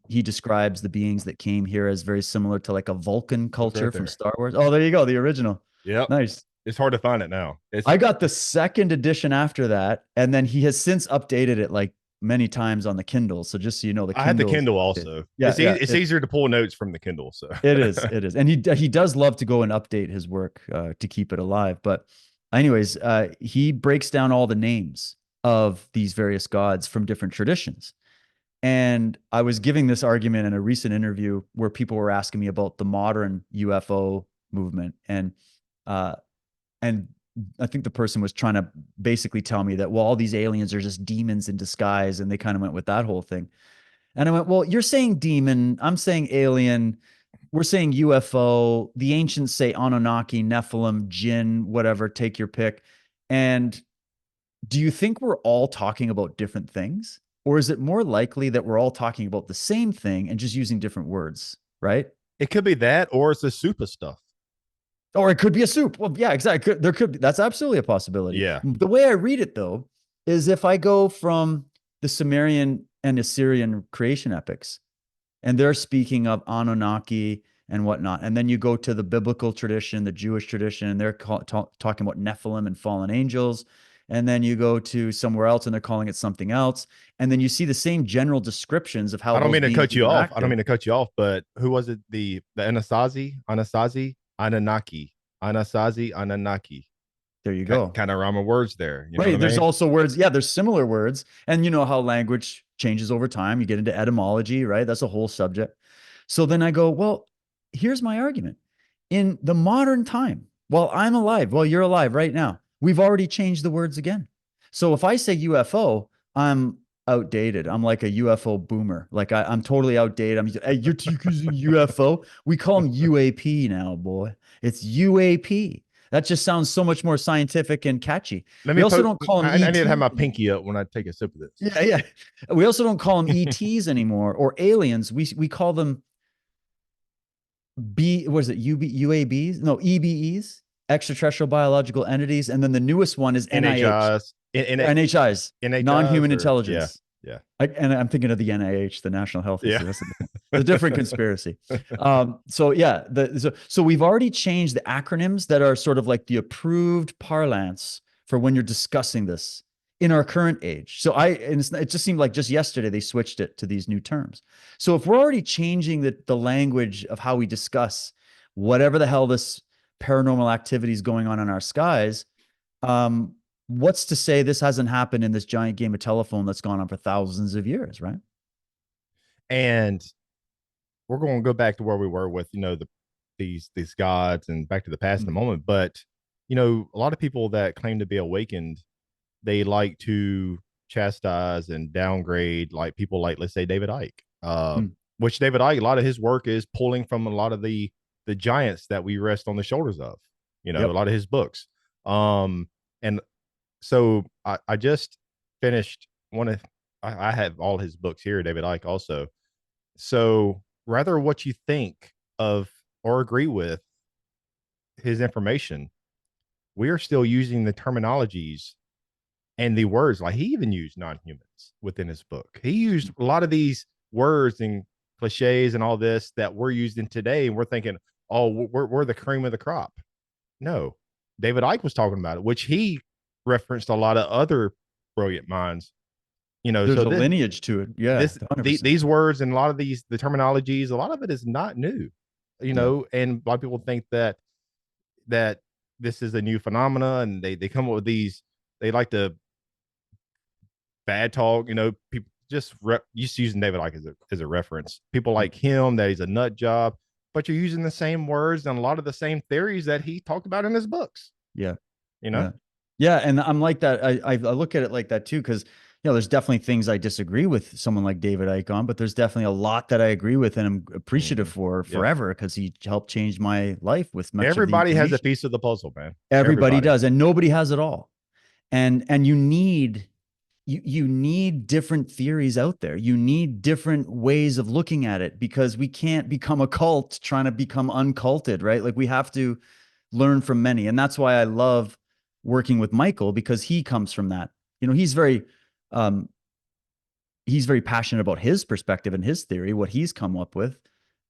He describes the beings that came here as very similar to like a Vulcan culture from Star Wars. Oh, there you go. The original. Yep. Nice. It's hard to find it now. I got the second edition after that, and then he has since updated it like many times on the Kindle. So just so you know, I had the Kindle also. Yeah, it's easier to pull notes from the Kindle. So it is, and he does love to go and update his work to keep it alive. But anyways, he breaks down all the names of these various gods from different traditions. And I was giving this argument in a recent interview where people were asking me about the modern UFO movement, and I think the person was trying to basically tell me that, well, all these aliens are just demons in disguise, and they kind of went with that whole thing. And I went, well, you're saying demon, I'm saying alien, we're saying UFO, the ancients say Anunnaki, Nephilim, Jinn, whatever, take your pick. And do you think we're all talking about different things? Or is it more likely that we're all talking about the same thing and just using different words, right? it could be that, or it's the super stuff. Or it could be a soup. Well, yeah, exactly. There could be, that's absolutely a possibility. Yeah. The way I read it, though, is if I go from the Sumerian and Assyrian creation epics, and they're speaking of Anunnaki and whatnot, and then you go to the biblical tradition, the Jewish tradition, and they're talking about Nephilim and fallen angels, and then you go to somewhere else and they're calling it something else, and then you see the same general descriptions of how I don't mean to cut you off. interacted. I don't mean to cut you off, but who was it? The Anasazi, Anunnaki, Anasazi, Anunnaki. There you go. Kind of rhyming words there. You know Right. what I There's mean? also words. Yeah, there's similar words. And you know how language changes over time. You get into etymology, right? That's a whole subject. So then I go, well, here's my argument. In the modern time, while I'm alive, while you're alive right now, we've already changed the words again. So if I say UFO, I'm outdated. I'm like a UFO boomer. Like I'm totally outdated. Hey, you're using UFO. We call them UAP now, boy. It's UAP. That just sounds so much more scientific and catchy. We also don't call them I need to have ETs. my pinky up when I take a sip of this. Yeah, yeah. We also don't call them ETs anymore or aliens. We call them what is it? UABs? No, EBEs, extraterrestrial biological entities. And then the newest one is NIH. NHIs, non-human intelligence. Yeah. And I'm thinking of the NIH, the National Health Institute. Yeah. That's a different conspiracy. So yeah, so we've already changed the acronyms that are sort of like the approved parlance for when you're discussing this in our current age. So it just seemed like just yesterday they switched it to these new terms. So if we're already changing the language of how we discuss whatever the hell this paranormal activity is going on in our skies, what's to say this hasn't happened in this giant game of telephone that's gone on for thousands of years, right? And we're going to go back to where we were with, these gods and back to the past in a moment. But, a lot of people that claim to be awakened, they like to chastise and downgrade like people like, let's say, David Icke, which David Icke, a lot of his work is pulling from a lot of the giants that we rest on the shoulders of, a lot of his books. And so I just finished I have all his books here, David Icke also. So rather what you think of or agree with his information, we are still using the terminologies and the words. Like he even used non-humans within his book. He used a lot of these words and cliches and all this that we're using today. And we're thinking, oh, we're the cream of the crop. No, David Icke was talking about it, which he referenced a lot of other brilliant minds. There's a lineage to it. Yeah. These words and a lot of the terminologies, a lot of it is not new, and a lot of people think that this is a new phenomena, and they come up with these, they like to bad talk, people just using David Icke as a reference. People like him, that he's a nut job, but you're using the same words and a lot of the same theories that he talked about in his books. Yeah. Yeah. And I'm like that. I look at it like that too, because there's definitely things I disagree with someone like David Icke on, but there's definitely a lot that I agree with and I'm appreciative for forever, because he helped change my life with much. Everybody has a piece of the puzzle, man. Everybody does, and nobody has it all. And you need you need different theories out there. You need different ways of looking at it, because we can't become a cult trying to become unculted, right? Like we have to learn from many. And that's why I love working with Michael, because he comes from that. Um, he's very passionate about his perspective and his theory, what he's come up with.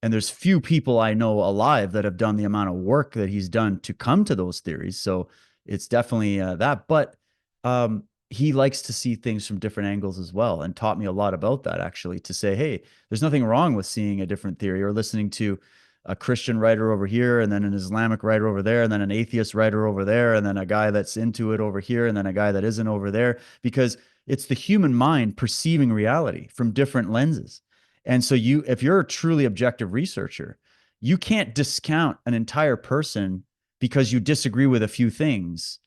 And there's few people I know alive that have done the amount of work that he's done to come to those theories. So it's definitely that. But he likes to see things from different angles as well, and taught me a lot about that, actually, to say, hey, there's nothing wrong with seeing a different theory or listening to a Christian writer over here, and then an Islamic writer over there, and then an atheist writer over there, and then a guy that's into it over here, and then a guy that isn't over there, because it's the human mind perceiving reality from different lenses. And so if you're a truly objective researcher, you can't discount an entire person because you disagree with a few things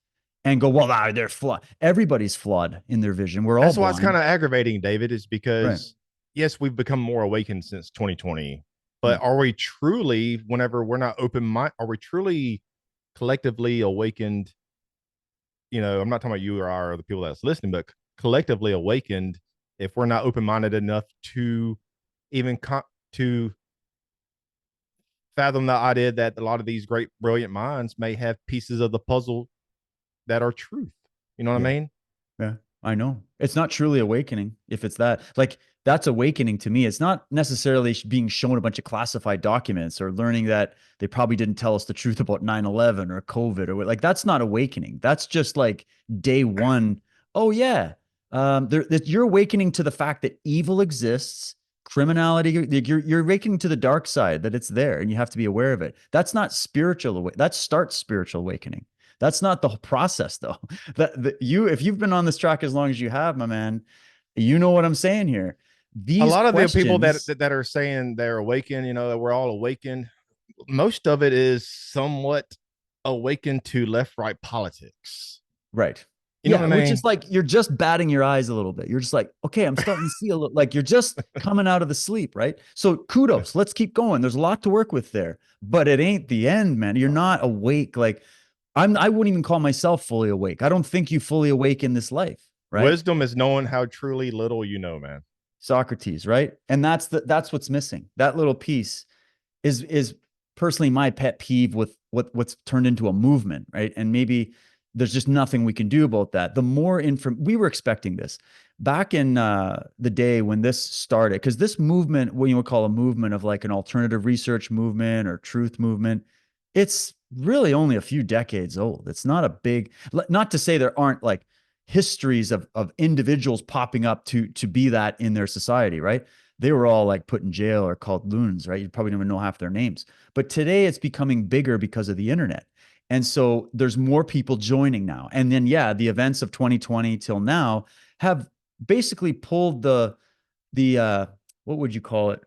and go, well, they're flawed. Everybody's flawed in their vision. We're all That's why blind. it's kind of aggravating, David, is because Right. yes, we've become more awakened since 2020, but are we truly, whenever we're not open mind, are we truly collectively awakened? I'm not talking about you or I or the people that's listening, but collectively awakened if we're not open minded enough to even to fathom the idea that a lot of these great, brilliant minds may have pieces of the puzzle that are truth. You know what Yeah. I mean? Yeah, I know. It's not truly awakening if it's that. Like, that's awakening to me. It's not necessarily being shown a bunch of classified documents or learning that they probably didn't tell us the truth about 9/11 or COVID or like, that's not awakening. That's just like day one. Oh yeah. You're awakening to the fact that evil exists, criminality. You're awakening to the dark side, that it's there and you have to be aware of it. That's not spiritual. That starts spiritual awakening. That's not the whole process though. If you've been on this track as long as you have, my man, you know what I'm saying here. A These lot of the people questions, that are saying they're awakened, that we're all awakened, most of it is somewhat awakened to left right politics. right? You know Yeah, what I which mean? is like you're just batting your eyes a little bit. You're just like, okay, I'm starting to see a little, like you're just coming out of the sleep, right? So kudos, let's keep going. There's a lot to work with there, but it ain't the end, man. You're not awake. Like I wouldn't even call myself fully awake. I don't think you fully awake in this life, right? Wisdom is knowing how truly little you know, man. Socrates, right? And that's what's missing. That little piece is personally my pet peeve with what's turned into a movement, right? And maybe there's just nothing we can do about that. The more we were expecting this back in the day when this started, because this movement, what you would call a movement of like an alternative research movement or truth movement, it's really only a few decades old. It's not a big, not to say there aren't like histories of individuals popping up to be that in their society, right? They were all like put in jail or called loons, right? You probably don't even know half their names. But today it's becoming bigger because of the internet. And so there's more people joining now. And then, yeah, the events of 2020 till now have basically pulled the what would you call it?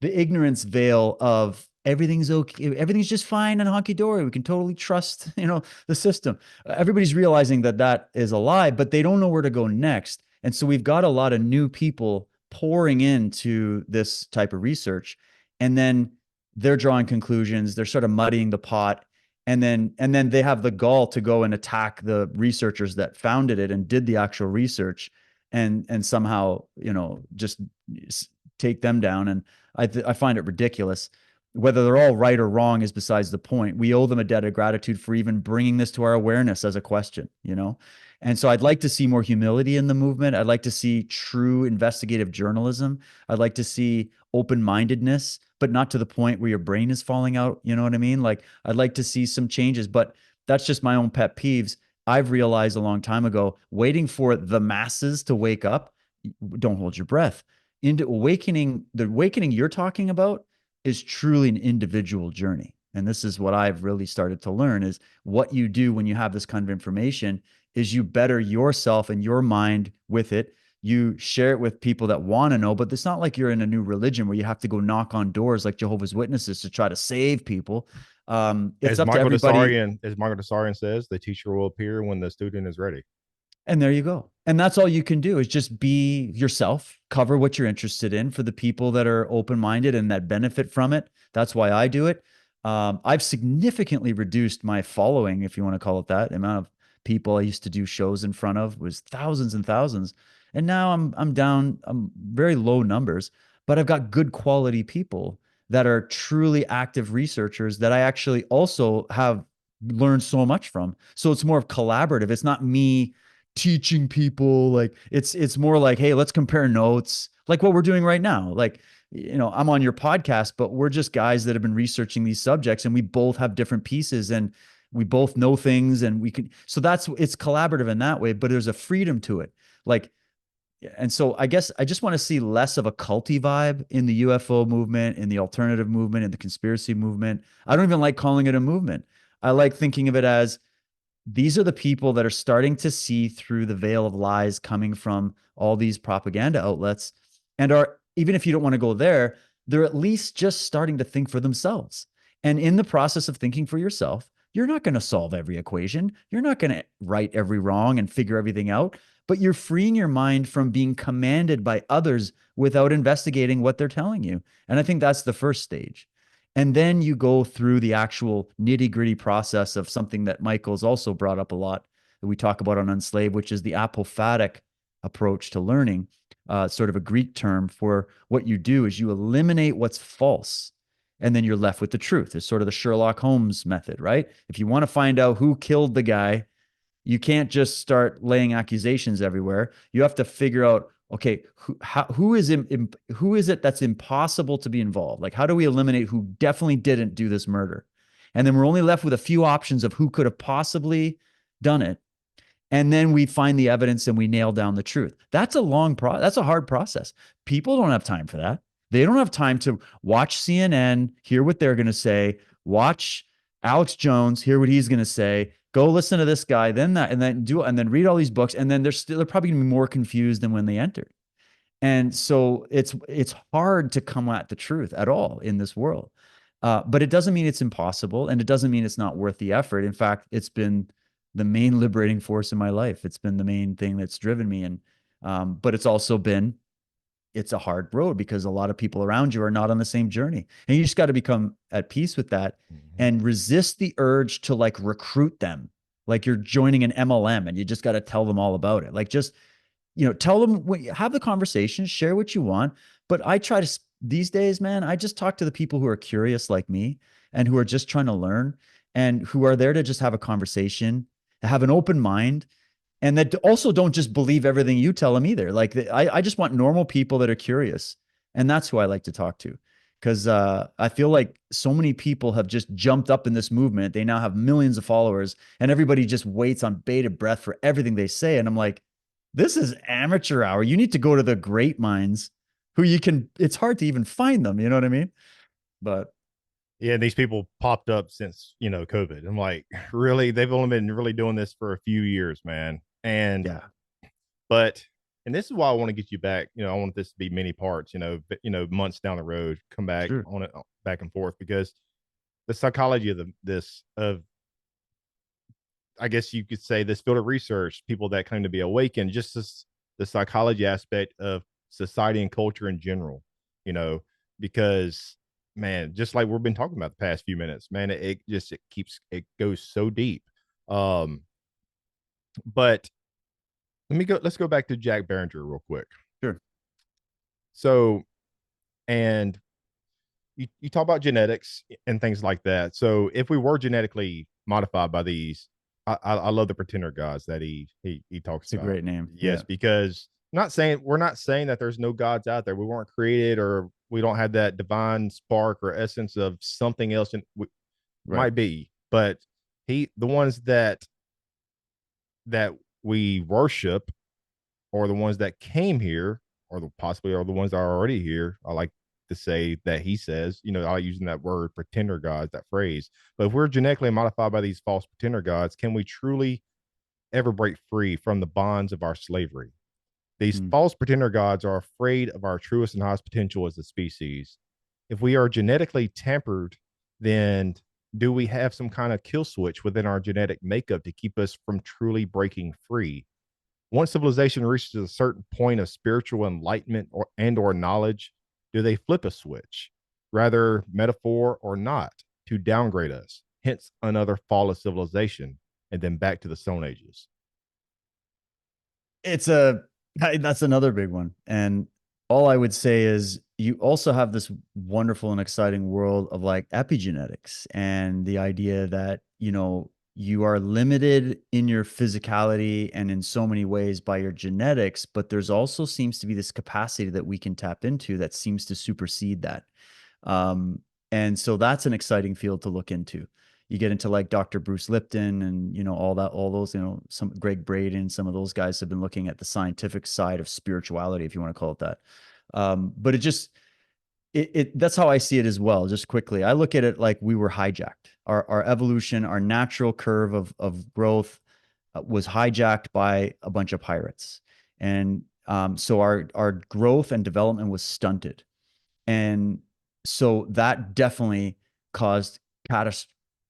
The ignorance veil of everything's okay, everything's just fine and honky dory. We can totally trust, the system. Everybody's realizing that that is a lie, but they don't know where to go next. And so we've got a lot of new people pouring into this type of research, and then they're drawing conclusions. They're sort of muddying the pot, and then they have the gall to go and attack the researchers that founded it and did the actual research, and somehow just take them down. And I find it ridiculous. Whether they're all right or wrong is besides the point. We owe them a debt of gratitude for even bringing this to our awareness as a question. And so I'd like to see more humility in the movement. I'd like to see true investigative journalism. I'd like to see open-mindedness, but not to the point where your brain is falling out. You know what I mean? Like, I'd like to see some changes, but that's just my own pet peeves. I've realized a long time ago, waiting for the masses to wake up, don't hold your breath. Into awakening, the awakening you're talking about is truly an individual journey. And this is what I've really started to learn, is what you do when you have this kind of information is you better yourself and your mind with it. You share it with people that want to know, but it's not like you're in a new religion where you have to go knock on doors like Jehovah's Witnesses to try to save people. It's up to everybody. As Michael Desarian says, the teacher will appear when the student is ready. And there you go. And that's all you can do, is just be yourself, cover what you're interested in for the people that are open-minded and that benefit from it. That's why I do it. I've significantly reduced my following, if you want to call it that, the amount of people I used to do shows in front of was thousands and thousands. And now I'm down, I'm very low numbers, but I've got good quality people that are truly active researchers that I actually also have learned so much from. So it's more of collaborative. It's not me teaching people. Like it's more like, hey, let's compare notes, like what we're doing right now. Like, I'm on your podcast, but we're just guys that have been researching these subjects, and we both have different pieces, and we both know things, and we can. So it's collaborative in that way, but there's a freedom to it. Like, and so I guess I just want to see less of a culty vibe in the UFO movement, in the alternative movement, in the conspiracy movement. I don't even like calling it a movement. I like thinking of it as these are the people that are starting to see through the veil of lies coming from all these propaganda outlets, and are, even if you don't want to go there, they're at least just starting to think for themselves. And in the process of thinking for yourself, you're not going to solve every equation. You're not going to right every wrong and figure everything out, but you're freeing your mind from being commanded by others without investigating what they're telling you. And I think that's the first stage. And then you go through the actual nitty gritty process of something that Michael's also brought up a lot that we talk about on Unslaved, which is the apophatic approach to learning, sort of a Greek term for what you do is you eliminate what's false, and then you're left with the truth. It's sort of the Sherlock Holmes method, right? If you want to find out who killed the guy, you can't just start laying accusations everywhere. You have to figure out, okay, who is it that's impossible to be involved? Like, how do we eliminate who definitely didn't do this murder? And then we're only left with a few options of who could have possibly done it. And then we find the evidence and we nail down the truth. That's a hard process. People don't have time for that. They don't have time to watch CNN, hear what they're going to say, watch Alex Jones, hear what he's going to say, go listen to this guy, then that, and then read all these books. And then they're probably going to be more confused than when they entered. And so it's hard to come at the truth at all in this world. But it doesn't mean it's impossible, and it doesn't mean it's not worth the effort. In fact, it's been the main liberating force in my life. It's been the main thing that's driven me. And but it's a hard road because a lot of people around you are not on the same journey. And you just got to become at peace with that and resist the urge to like recruit them. Like you're joining an MLM and you just got to tell them all about it. Like just, tell them, have the conversation, share what you want. But I try to, these days, man, I just talk to the people who are curious like me and who are just trying to learn and who are there to just have a conversation, have an open mind, and that also don't just believe everything you tell them either. Like I just want normal people that are curious, and that's who I like to talk to, because I feel like so many people have just jumped up in this movement. They now have millions of followers, and everybody just waits on bated breath for everything they say. And I'm like, this is amateur hour. You need to go to the great minds who you can. It's hard to even find them. You know what I mean? But Yeah, these people popped up since, COVID. I'm like, really? They've only been really doing this for a few years, man. And yeah, but and this is why I want to get you back. I want this to be many parts, months down the road, come back sure. on it back and forth, because the psychology of I guess you could say, this field of research, people that claim to be awakened, just the psychology aspect of society and culture in general, because, man, just like we've been talking about the past few minutes, man, it goes so deep. But let's go back to Jack Barringer real quick. Sure. So, and you talk about genetics and things like that. So if we were genetically modified by these, I love the pretender gods that he talks It's a about. great name. Yes, Yeah. because we're not saying that there's no gods out there. We weren't created, or we don't have that divine spark or essence of something else, and Right. might be, but the ones that we worship, or the ones that came here, or possibly are the ones that are already here. I like to say that he says, I like using that word pretender gods, that phrase. But if we're genetically modified by these false pretender gods, can we truly ever break free from the bonds of our slavery? These Mm. false pretender gods are afraid of our truest and highest potential as a species. If we are genetically tempered, then do we have some kind of kill switch within our genetic makeup to keep us from truly breaking free? Once civilization reaches a certain point of spiritual enlightenment or knowledge, do they flip a switch, rather metaphor or not, to downgrade us? Hence, another fall of civilization. and then back to the Stone Ages. That's another big one. And all I would say is you also have this wonderful and exciting world of like epigenetics and the idea that, you are limited in your physicality and in so many ways by your genetics, but there's also seems to be this capacity that we can tap into that seems to supersede that. Um, and so that's an exciting field to look into. You get into like Dr. Bruce Lipton and, all that, all those, some Greg Braden, some of those guys have been looking at the scientific side of spirituality, if you want to call it that. But that's how I see it as well. Just quickly, I look at it like we were hijacked. Our evolution, our natural curve of growth was hijacked by a bunch of pirates. And so our growth and development was stunted. And so that definitely caused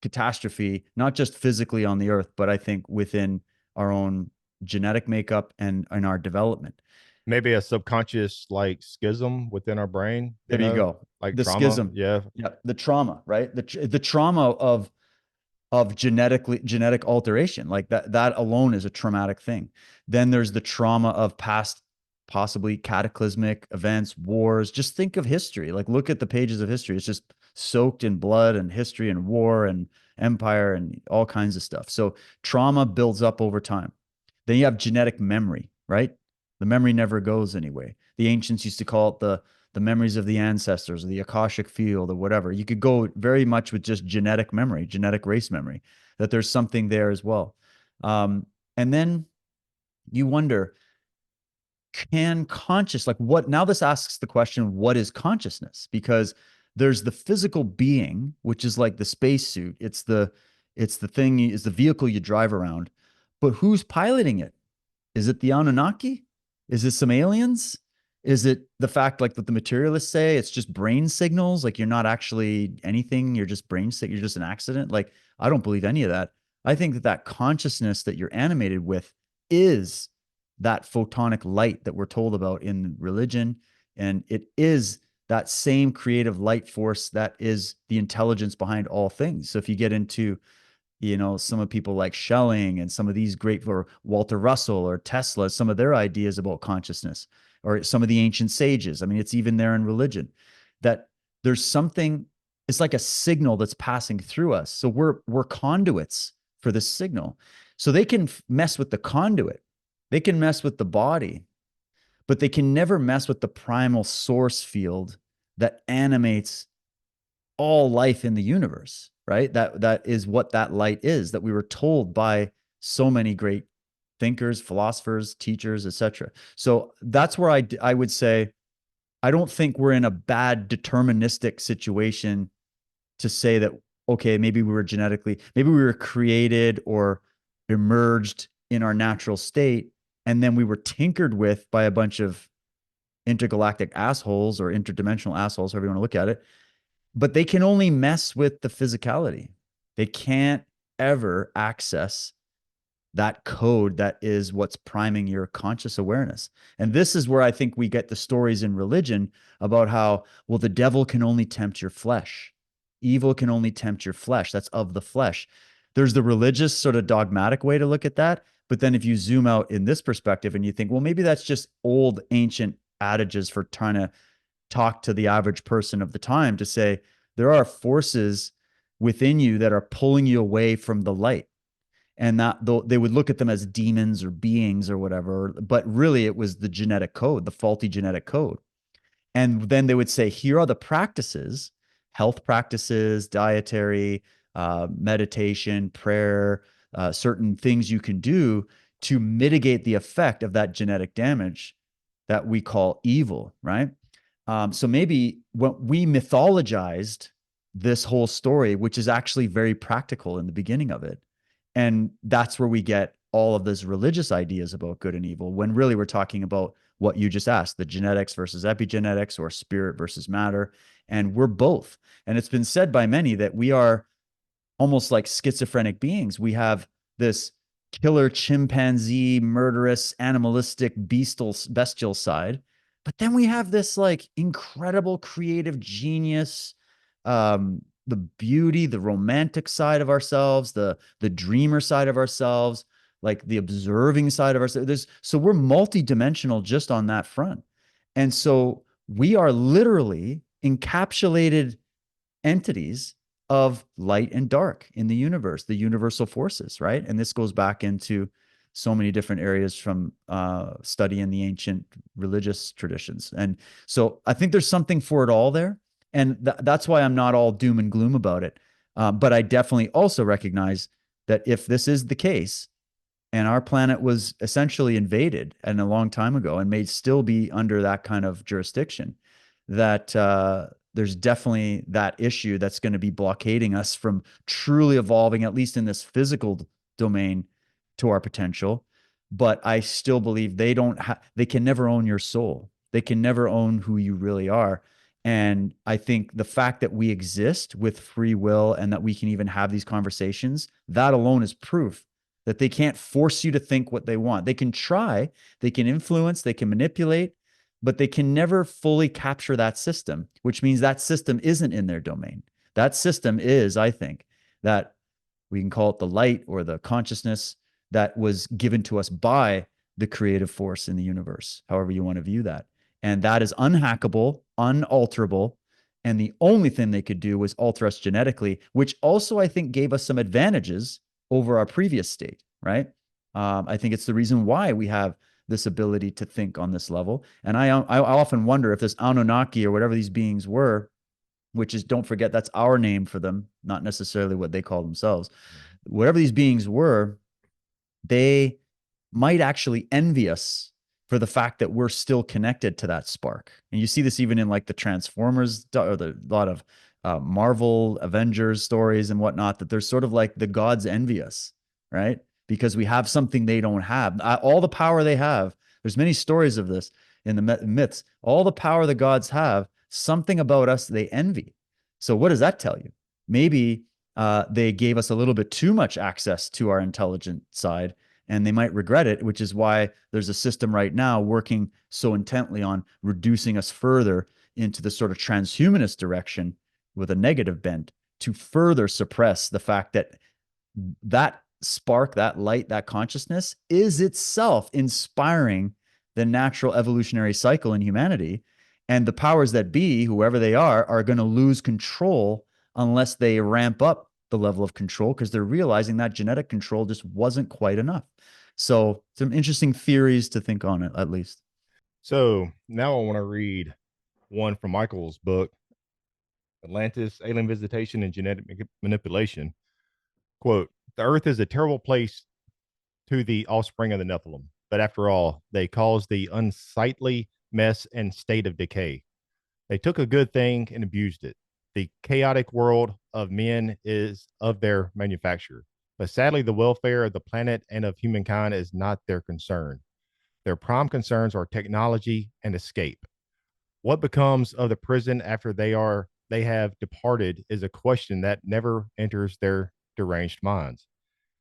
catastrophe, not just physically on the earth, but I think within our own genetic makeup and our development. Maybe a subconscious like schism within our brain, There you go. like The trauma. schism. Yeah. Yeah. The trauma, right? The trauma of genetic alteration, like that alone is a traumatic thing. Then there's the trauma of past possibly cataclysmic events, wars. Just think of history. Like look at the pages of history. It's just soaked in blood and history and war and empire and all kinds of stuff. So trauma builds up over time. Then you have genetic memory, right? The memory never goes anyway. The ancients used to call it the memories of the ancestors or the Akashic field or whatever. You could go very much with just genetic memory, genetic race memory, that there's something there as well. And then you wonder, now this asks the question, what is consciousness? Because there's the physical being, which is like the spacesuit. It's the vehicle you drive around, but who's piloting it? Is it the Anunnaki? Is it some aliens? Is it the fact like that the materialists say it's just brain signals? Like you're not actually anything. You're just you're just an accident. Like I don't believe any of that. I think that consciousness that you're animated with is that photonic light that we're told about in religion. And it is that same creative light force that is the intelligence behind all things. So if you get into some of people like Schelling and some of these great, or Walter Russell or Tesla, some of their ideas about consciousness, or some of the ancient sages. I mean, it's even there in religion that there's something, it's like a signal that's passing through us. So we're conduits for this signal. So they can mess with the conduit. They can mess with the body, but they can never mess with the primal source field that animates all life in the universe, right? That is what that light is, that we were told by so many great thinkers, philosophers, teachers, etc. So that's where I would say I don't think we're in a bad deterministic situation to say that, okay, maybe we were created or emerged in our natural state, and then we were tinkered with by a bunch of intergalactic assholes or interdimensional assholes, however you want to look at it. But they can only mess with the physicality. They can't ever access that code that is what's priming your conscious awareness. And this is where I think we get the stories in religion about how, well, the devil can only tempt your flesh. Evil can only tempt your flesh. That's of the flesh. There's the religious sort of dogmatic way to look at that. But then if you zoom out in this perspective and you think, well, maybe that's just old ancient adages for trying to talk to the average person of the time to say, there are forces within you that are pulling you away from the light. And that they would look at them as demons or beings or whatever, but really it was the genetic code, the faulty genetic code. And then they would say, here are the practices, health practices, dietary, meditation, prayer, certain things you can do to mitigate the effect of that genetic damage that we call evil, right? So maybe when we mythologized this whole story, which is actually very practical in the beginning of it, and that's where we get all of those religious ideas about good and evil, when really we're talking about what you just asked, the genetics versus epigenetics, or spirit versus matter. And we're both. And it's been said by many that we are almost like schizophrenic beings. We have this killer chimpanzee, murderous, animalistic, bestial side. But then we have this like incredible creative genius, the beauty, the romantic side of ourselves, the dreamer side of ourselves, like the observing side of ourselves. So we're multidimensional just on that front. And so we are literally encapsulated entities of light and dark in the universe, the universal forces, right? And this goes back into so many different areas from studying the ancient religious traditions. And so I think there's something for it all there. And that's why I'm not all doom and gloom about it. But I definitely also recognize that if this is the case, and our planet was essentially invaded and a long time ago and may still be under that kind of jurisdiction, that there's definitely that issue that's going to be blockading us from truly evolving, at least in this physical domain, to our potential. But I still believe they can never own your soul. They can never own who you really are. And I think the fact that we exist with free will and that we can even have these conversations, that alone is proof that they can't force you to think what they want. They can try, they can influence, they can manipulate, but they can never fully capture that system, which means that system isn't in their domain. That system is, I think, that we can call it the light or the consciousness that was given to us by the creative force in the universe, however you want to view that. And that is unhackable, unalterable. And the only thing they could do was alter us genetically, which also I think gave us some advantages over our previous state, right? I think it's the reason why we have this ability to think on this level. And I often wonder if this Anunnaki or whatever these beings were, which is, don't forget, that's our name for them, not necessarily what they call themselves. Whatever these beings were, they might actually envy us for the fact that we're still connected to that spark. And you see this even in like the Transformers or the lot of Marvel Avengers stories and whatnot, that there's sort of like the gods envy us, right? Because we have something they don't have. All the power they have, there's many stories of this in the myths, all the power the gods have, something about us they envy. So what does that tell you? Maybe they gave us a little bit too much access to our intelligent side, and they might regret it, which is why there's a system right now working so intently on reducing us further into the sort of transhumanist direction with a negative bent to further suppress the fact that that spark, that light, that consciousness is itself inspiring the natural evolutionary cycle in humanity. And the powers that be, whoever they are going to lose control unless they ramp up the level of control, because they're realizing that genetic control just wasn't quite enough. So some interesting theories to think on it, at least. So now I want to read one from Michael's book, Atlantis, Alien Visitation and Genetic Manipulation. Quote, the earth is a terrible place to the offspring of the Nephilim, but after all, they caused the unsightly mess and state of decay. They took a good thing and abused it. The chaotic world of men is of their manufacture, but sadly, the welfare of the planet and of humankind is not their concern. Their prime concerns are technology and escape. What becomes of the prison after they have departed is a question that never enters their deranged minds.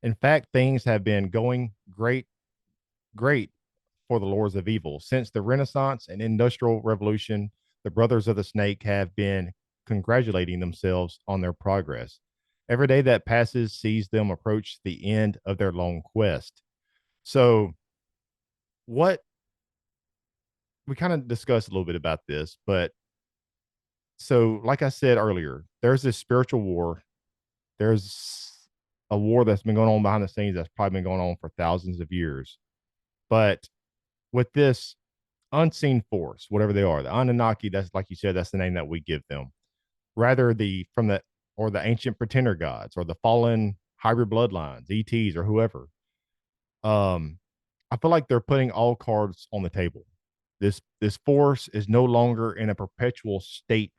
In fact, things have been going great for the lords of evil. Since the Renaissance and Industrial Revolution, the Brothers of the Snake have been congratulating themselves on their progress. Every day that passes sees them approach the end of their long quest. So, what we kind of discussed a little bit about this, but so, like I said earlier, there's this spiritual war. There's a war that's been going on behind the scenes that's probably been going on for thousands of years. But with this unseen force, whatever they are, the Anunnaki, that's like you said, that's the name that we give them. Rather the ancient pretender gods or the fallen hybrid bloodlines, ETs or whoever. I feel like they're putting all cards on the table. This force is no longer in a perpetual state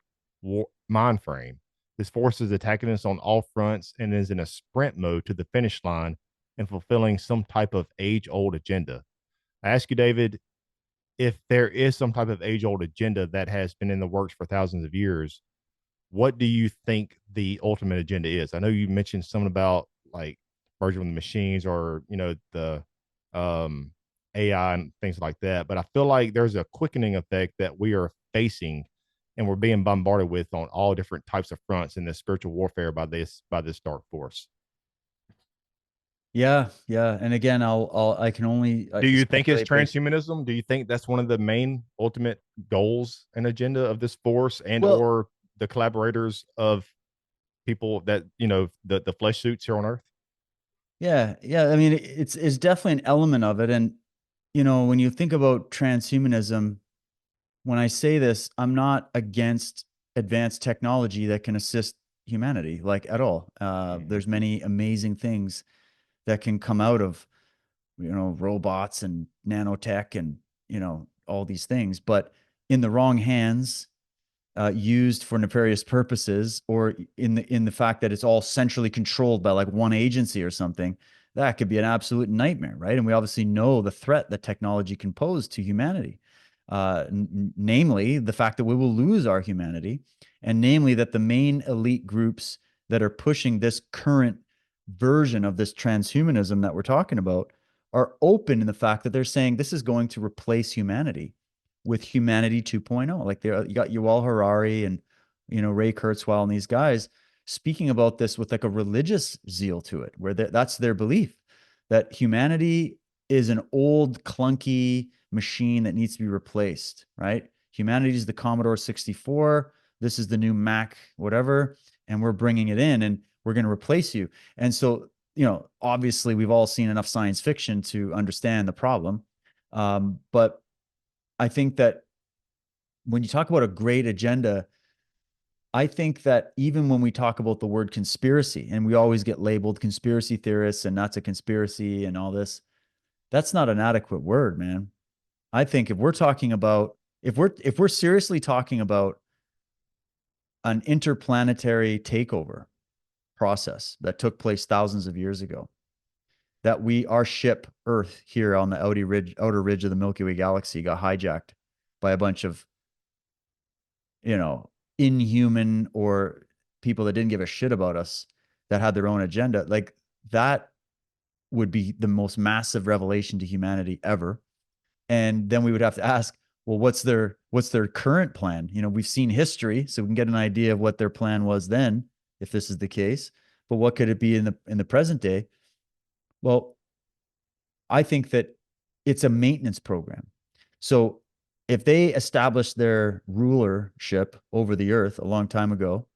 mind frame. This force is attacking us on all fronts and is in a sprint mode to the finish line and fulfilling some type of age old agenda. I ask you, David, if there is some type of age old agenda that has been in the works for thousands of years, what do you think the ultimate agenda is? I know you mentioned something about like merging with the machines or, the AI and things like that, but I feel like there's a quickening effect that we are facing and we're being bombarded with on all different types of fronts in this spiritual warfare by this dark force. Yeah, yeah. And again, I can only Do you think it's speculate based. transhumanism? Do you think that's one of the main ultimate goals and agenda of this force and Well, or the collaborators of people that, the flesh suits here on Earth? yeah, yeah. I mean, it's definitely an element of it. And when you think about transhumanism, when I say this, I'm not against advanced technology that can assist humanity, like at all. Mhm. There's many amazing things that can come out of robots and nanotech and all these things, but in the wrong hands, used for nefarious purposes, or in the fact that it's all centrally controlled by like one agency or something, that could be an absolute nightmare, right? And we obviously know the threat that technology can pose to humanity, namely the fact that we will lose our humanity, and namely that the main elite groups that are pushing this current version of this transhumanism that we're talking about are open in the fact that they're saying this is going to replace humanity with humanity 2.0. Like you got Yuval Harari and Ray Kurzweil and these guys speaking about this with like a religious zeal to it, where that's their belief that humanity is an old clunky machine that needs to be replaced, right? Humanity is the Commodore 64. This is the new Mac, whatever, and we're bringing it in and we're going to replace you. And so, obviously, we've all seen enough science fiction to understand the problem. But I think that when you talk about a great agenda, I think that even when we talk about the word conspiracy, and we always get labeled conspiracy theorists and that's a conspiracy and all this, that's not an adequate word, man. I think if we're seriously talking about an interplanetary takeover process that took place thousands of years ago, that our ship Earth here on the outer ridge of the Milky Way galaxy got hijacked by a bunch of you know, inhuman or people that didn't give a shit about us that had their own agenda, like that would be the most massive revelation to humanity ever. And then we would have to ask, well, what's their current plan? We've seen history, so we can get an idea of what their plan was then, if this is the case. But what could it be in the present day? Well, I think that it's a maintenance program. So if they established their rulership over the earth a long time ago,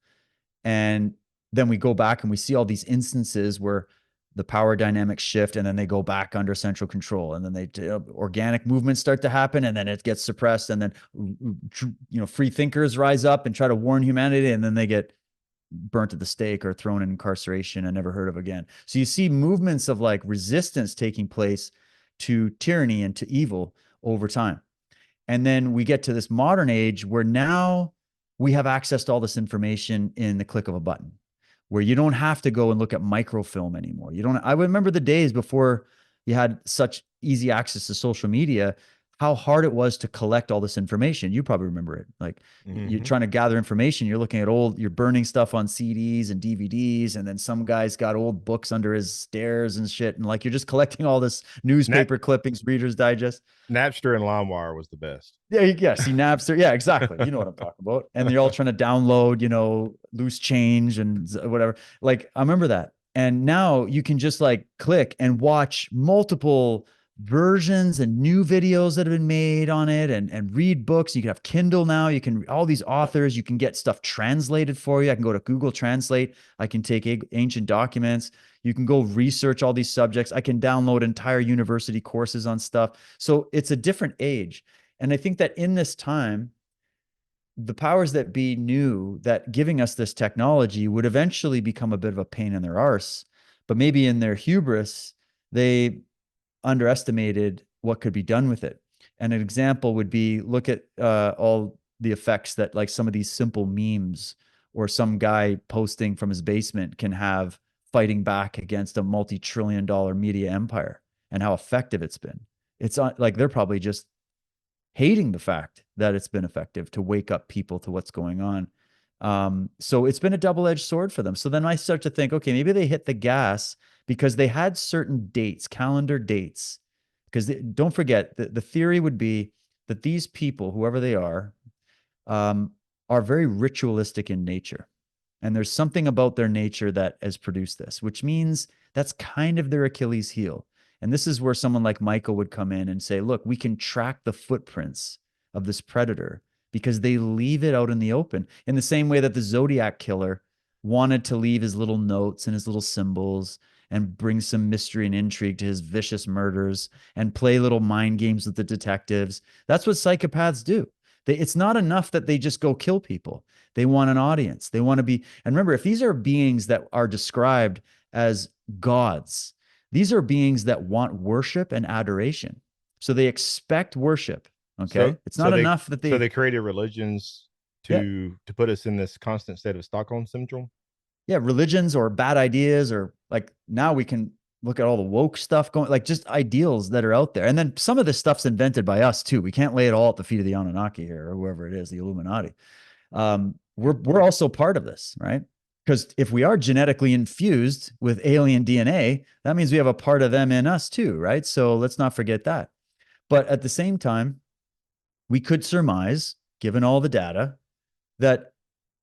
and then we go back and we see all these instances where the power dynamics shift and then they go back under central control, and then organic movements start to happen and then it gets suppressed, and then free thinkers rise up and try to warn humanity, and then they get burnt at the stake or thrown in incarceration and never heard of again. So you see movements of like resistance taking place to tyranny and to evil over time. And then we get to this modern age where now we have access to all this information in the click of a button, where you don't have to go and look at microfilm anymore. I remember the days before you had such easy access to social media, how hard it was to collect all this information. You probably remember it. Like you're Mhm. trying to gather information, you're looking at you're burning stuff on CDs and DVDs, and then some guy's got old books under his stairs and shit. And like you're just collecting all this Nap- newspaper clippings, Reader's Digest. Napster and LimeWire was the best. Yeah, see Napster. Yeah, exactly. You know what I'm talking about. And they're all trying to download, loose change and whatever. Like I remember that. And now you can just like click and watch multiple versions and new videos that have been made on it, and read books. You can have Kindle now. You can all these authors, you can get stuff translated for you. I can go to Google Translate. I can take ancient documents. You can go research all these subjects. I can download entire university courses on stuff. So it's a different age. And I think that in this time, the powers that be knew that giving us this technology would eventually become a bit of a pain in their arse. But maybe in their hubris, they underestimated what could be done with it. And an example would be look at all the effects that like some of these simple memes or some guy posting from his basement can have fighting back against a multi-trillion-dollar media empire, and how effective it's been. It's like they're probably just hating the fact that it's been effective to wake up people to what's going on. So it's been a double-edged sword for them. So then I start to think, okay, maybe they hit the gas because they had certain dates, calendar dates. Because don't forget, the theory would be that these people, whoever they are are very ritualistic in nature. And there's something about their nature that has produced this, which means that's kind of their Achilles heel. And this is where someone like Michael would come in and say, look, we can track the footprints of this predator because they leave it out in the open in the same way that the Zodiac killer wanted to leave his little notes and his little symbols and bring some mystery and intrigue to his vicious murders and play little mind games with the detectives. That's what psychopaths do. It's not enough that they just go kill people. They want an audience. They want to be, and remember, if these are beings that are described as gods, these are beings that want worship and adoration. So they expect worship. Okay. It's not enough that they created religions Yeah. to put us in this constant state of Stockholm syndrome. Yeah. Religions or bad ideas, or like now we can look at all the woke stuff going, like just ideals that are out there. And then some of this stuff's invented by us too. We can't lay it all at the feet of the Anunnaki here or whoever it is, the Illuminati. We're also part of this, right? Because if we are genetically infused with alien DNA, that means we have a part of them in us too, right? So let's not forget that. But at the same time, we could surmise, given all the data, that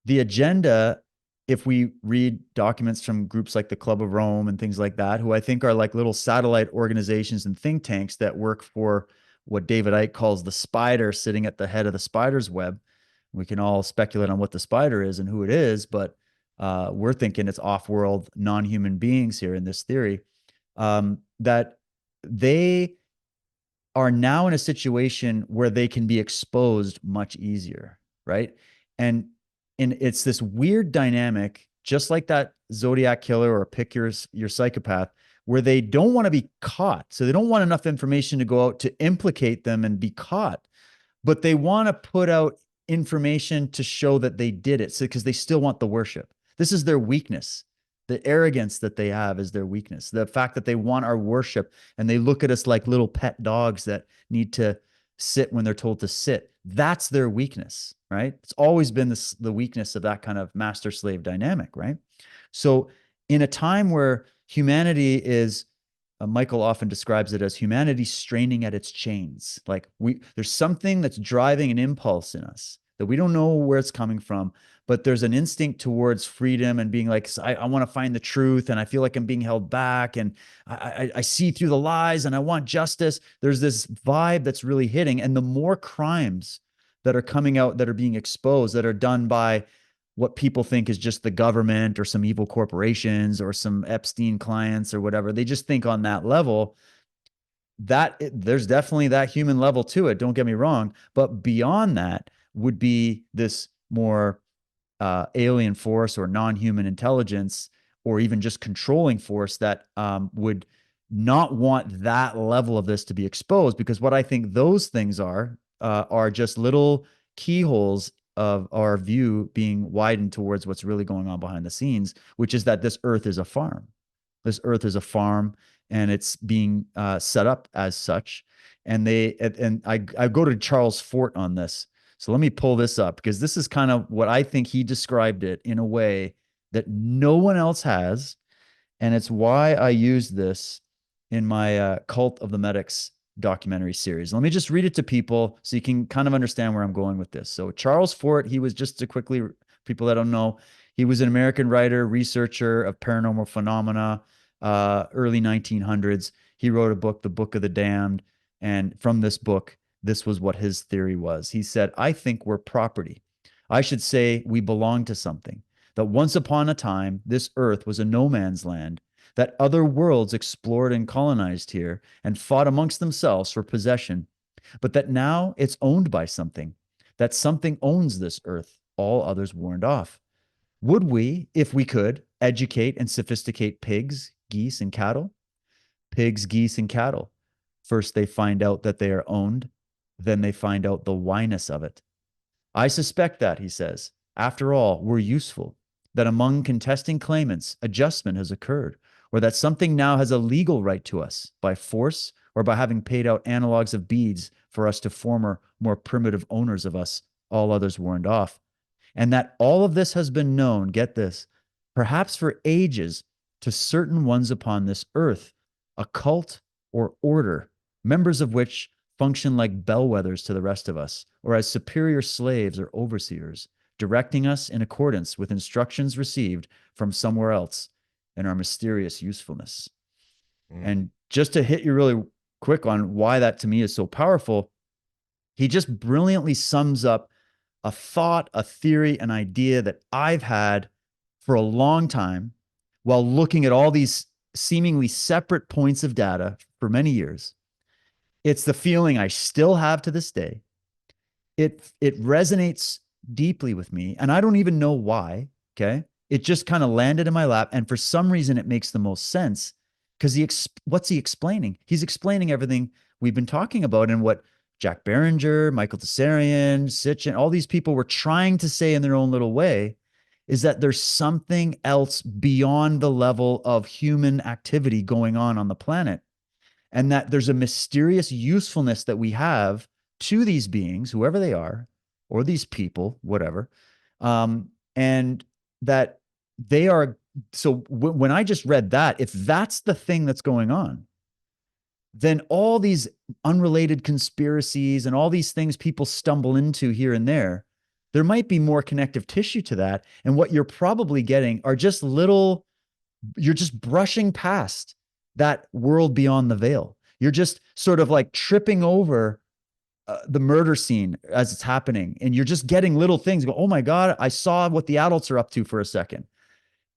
the agenda, if we read documents from groups like the Club of Rome and things like that, who I think are like little satellite organizations and think tanks that work for what David Icke calls the spider sitting at the head of the spider's web. We can all speculate on what the spider is and who it is, but we're thinking it's off-world, non-human beings here in this theory, that they are now in a situation where they can be exposed much easier, right? And it's this weird dynamic, just like that Zodiac killer or pick your psychopath, where they don't want to be caught. So they don't want enough information to go out to implicate them and be caught, but they want to put out information to show that they did it. So because they still want the worship. This is their weakness. The arrogance that they have is their weakness. The fact that they want our worship and they look at us like little pet dogs that need to sit when they're told to sit. That's their weakness, right? It's always been the weakness of that kind of master-slave dynamic, right? So in a time where humanity is, Michael often describes it as humanity straining at its chains. Like there's something that's driving an impulse in us that we don't know where it's coming from, but there's an instinct towards freedom and being like, I want to find the truth, and I feel like I'm being held back, and I see through the lies, and I want justice. There's this vibe that's really hitting, and the more crimes that are coming out, that are being exposed, that are done by what people think is just the government or some evil corporations or some Epstein clients or whatever. They just think on that level. There's definitely that human level to it. Don't get me wrong. But beyond that would be this more alien force or non-human intelligence, or even just controlling force that would not want that level of this to be exposed, because what I think those things are just little keyholes of our view being widened towards what's really going on behind the scenes, which is that this earth is a farm. This earth is a farm, and it's being set up as such. And I go to Charles Fort on this. So let me pull this up, because this is kind of what I think he described it in a way that no one else has. And it's why I use this in my Cult of the Medics documentary series. Let me just read it to people so you can kind of understand where I'm going with this. So Charles Fort, he was, just to quickly, people that don't know, he was an American writer, researcher of paranormal phenomena, early 1900s. He wrote a book, The Book of the Damned. And from this book, this was what his theory was. He said, I think we're property. I should say we belong to something. That once upon a time, this earth was a no man's land, that other worlds explored and colonized here and fought amongst themselves for possession, but that now it's owned by something, that something owns this earth, all others warned off. Would we, if we could, educate and sophisticate pigs, geese, and cattle? Pigs, geese, and cattle. First, they find out that they are owned. Then they find out the whyness of it. I suspect that, he says, after all, we're useful, that among contesting claimants, adjustment has occurred, or that something now has a legal right to us by force or by having paid out analogs of beads for us to former, more primitive owners of us, all others warned off. And that all of this has been known, get this, perhaps for ages, to certain ones upon this earth, a cult or order, members of which function like bellwethers to the rest of us, or as superior slaves or overseers, directing us in accordance with instructions received from somewhere else and our mysterious usefulness. And just to hit you really quick on why that to me is so powerful, he just brilliantly sums up a thought, a theory, an idea that I've had for a long time while looking at all these seemingly separate points of data for many years. It's the feeling I still have to this day. It resonates deeply with me, and I don't even know why. Okay, it just kind of landed in my lap, and for some reason, it makes the most sense because what's he explaining? He's explaining everything we've been talking about and what Jack Behringer, Michael Tsarian, Sitchin, all these people were trying to say in their own little way is that there's something else beyond the level of human activity going on the planet, and that there's a mysterious usefulness that we have to these beings, whoever they are, or these people, whatever, and that they are. So when I just read that, if that's the thing that's going on, then all these unrelated conspiracies and all these things people stumble into here and there might be more connective tissue to that. And what you're probably getting are just little, you're just brushing past that world beyond the veil. You're just sort of like tripping over the murder scene as it's happening. And you're just getting little things go, oh my God, I saw what the adults are up to for a second.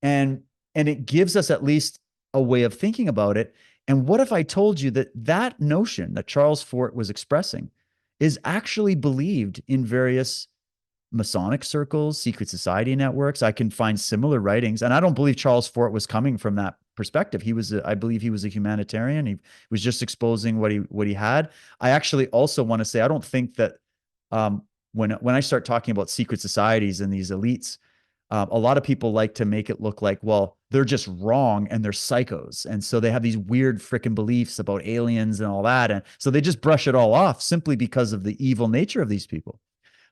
And it gives us at least a way of thinking about it. And what if I told you that that notion that Charles Fort was expressing is actually believed in various Masonic circles, secret society networks? I can find similar writings. And I don't believe Charles Fort was coming from that perspective. I believe he was a humanitarian. He was just exposing what he had. I actually also want to say, I don't think that when I start talking about secret societies and these elites, a lot of people like to make it look like, well, they're just wrong and they're psychos. And so they have these weird freaking beliefs about aliens and all that. And so they just brush it all off simply because of the evil nature of these people.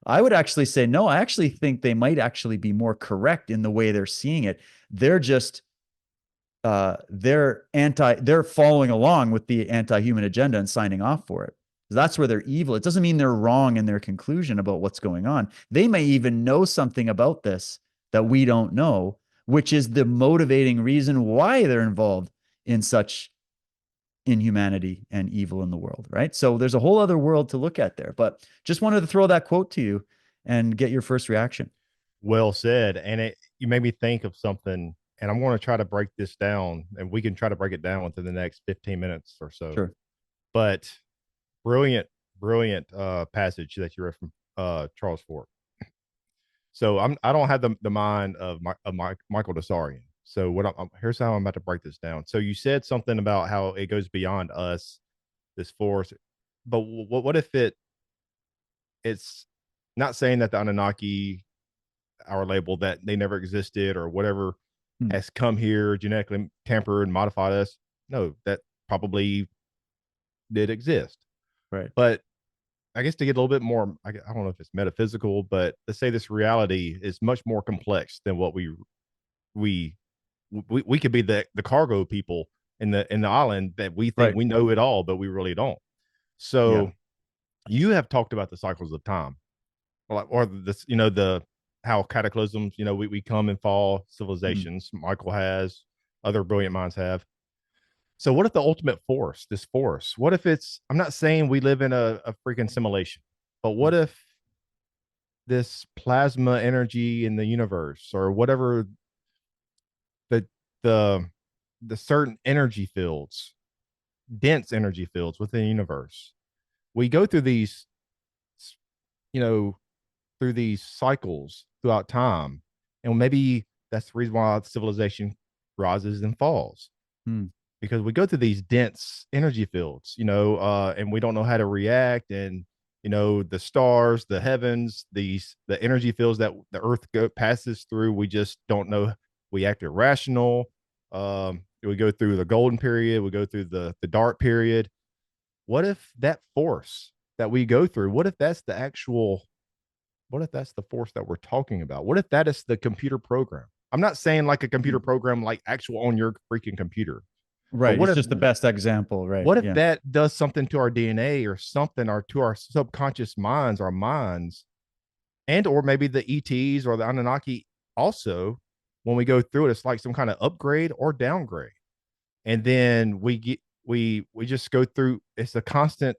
I would actually say, no, I actually think they might actually be more correct in the way they're seeing it. They're just, they're following along with the anti-human agenda and signing off for it. That's where they're evil. It doesn't mean they're wrong in their conclusion about what's going on. They may even know something about this that we don't know, which is the motivating reason why they're involved in such inhumanity and evil in the world, right? So there's a whole other world to look at there. But just wanted to throw that quote to you and get your first reaction. Well said. And you made me think of something, and I'm going to try to break this down, and we can try to break it down within the next 15 minutes or so. Sure. But brilliant passage that you read from Charles Fort. So I don't have the mind of Michael Tsarian. So here's how I'm about to break this down. So you said something about how it goes beyond us, this force, but what if it's not saying that the Anunnaki, our label, that they never existed or whatever, has come here, genetically tampered and modified us? No, that probably did exist. Right. But I guess to get a little bit more, I don't know if it's metaphysical, but let's say this reality is much more complex than what we could be the cargo people in the island that we think we know it all, but we really don't. So you have talked about the cycles of time, or this, how cataclysms, we come and fall, civilizations. Michael has, other brilliant minds have. So what if the ultimate force, this force, what if I'm not saying we live in a freaking simulation, but what if this plasma energy in the universe, or whatever, the certain energy fields, dense energy fields within the universe, we go through these, through these cycles throughout time, and maybe that's the reason why civilization rises and falls. Because we go through these dense energy fields, and we don't know how to react. And, the stars, the heavens, the energy fields that the earth passes through, we just don't know. We act irrational. We go through the golden period. We go through the dark period. What if that force that we go through, what if that's the force that we're talking about? What if that is the computer program? I'm not saying like a computer program, like actual on your freaking computer. Right. It's just the best example, right? What if that does something to our DNA or something, or to our subconscious minds, our minds, and or maybe the ETs or the Anunnaki also, when we go through it, it's like some kind of upgrade or downgrade. And then we just go through, it's a constant,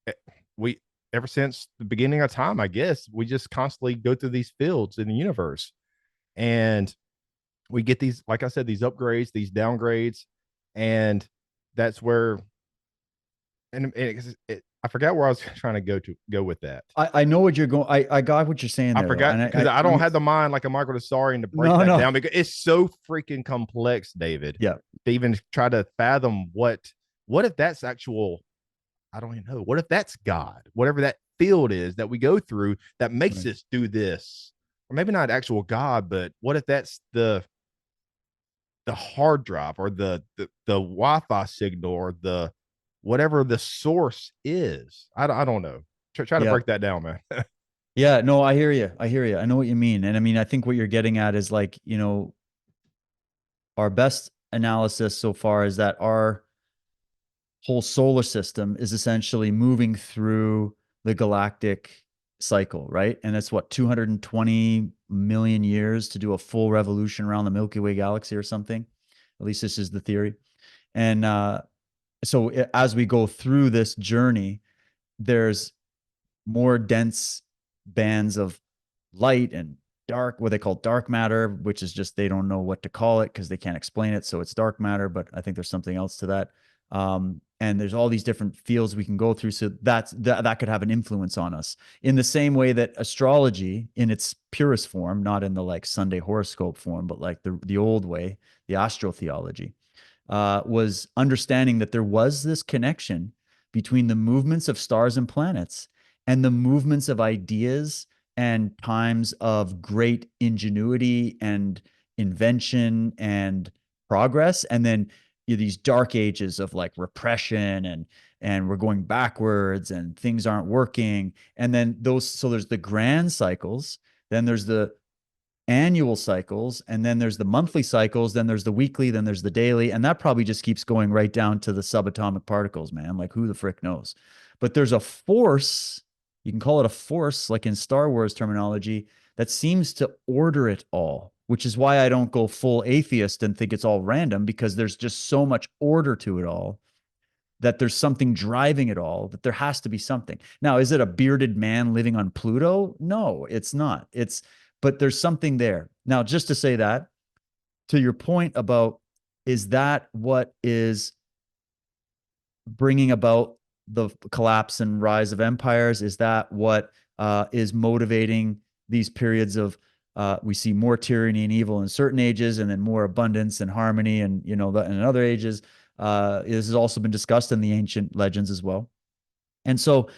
eh, we ever since the beginning of time, I guess, we just constantly go through these fields in the universe. And we get these, like I said, these upgrades, these downgrades, and that's where, and I forgot where I was trying to go with that. I know what you're going. I got what you're saying I there, though, forgot and because I let don't me, have the mind like a Michael Desarian to break no, that no, down because it's so freaking complex, David. yeah, To even try to fathom what if that's actual, I don't even know. What if that's God? Whatever that field is that we go through that makes right. us do this. Or maybe not actual God, but what if that's the hard drive or the Wi-Fi signal or the whatever the source is? I don't know. Try to Yeah. break that down, man. Yeah, no, I hear you. I hear you. I know what you mean. And I mean, I think what you're getting at is like, our best analysis so far is that our whole solar system is essentially moving through the galactic cycle, right? And it's what, 220 million years to do a full revolution around the Milky Way galaxy or something. At least this is the theory. And so as we go through this journey, there's more dense bands of light and dark, what they call dark matter, which is just they don't know what to call it because they can't explain it. So it's dark matter, but I think there's something else to that. And there's all these different fields we can go through. So that could have an influence on us in the same way that astrology in its purest form, not in the like Sunday horoscope form, but like the old way, the astrotheology, was understanding that there was this connection between the movements of stars and planets and the movements of ideas and times of great ingenuity and invention and progress. And then these dark ages of like repression and we're going backwards and things aren't working. And then so there's the grand cycles, then there's the annual cycles, and then there's the monthly cycles, then there's the weekly, then there's the daily, and that probably just keeps going right down to the subatomic particles, man. Like who the frick knows? But there's a force, you can call it a force, like in Star Wars terminology, that seems to order it all, which is why I don't go full atheist and think it's all random, because there's just so much order to it all that there's something driving it all, that there has to be something. Now, is it a bearded man living on Pluto? No, it's not. But there's something there. Now, just to say that, to your point about, is that what is bringing about the collapse and rise of empires? Is that what is motivating these periods of, we see more tyranny and evil in certain ages, and then more abundance and harmony, and in other ages? This has also been discussed in the ancient legends as well. And so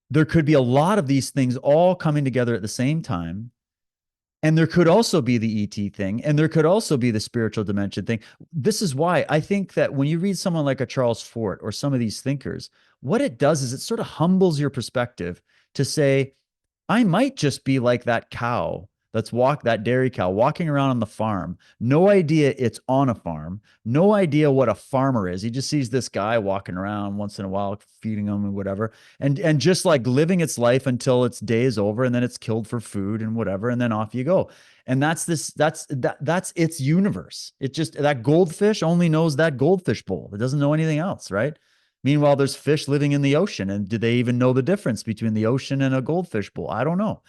there could be a lot of these things all coming together at the same time. And there could also be the ET thing, and there could also be the spiritual dimension thing. This is why I think that when you read someone like a Charles Fort or some of these thinkers, what it does is it sort of humbles your perspective to say, I might just be like that cow that dairy cow walking around on the farm. No idea it's on a farm. No idea what a farmer is. He just sees this guy walking around once in a while, feeding him and whatever. And just like living its life until its day is over, and then it's killed for food and whatever. And then off you go. And that's its universe. It just, that goldfish only knows that goldfish bowl. It doesn't know anything else, right? Meanwhile, there's fish living in the ocean. And do they even know the difference between the ocean and a goldfish bowl? I don't know.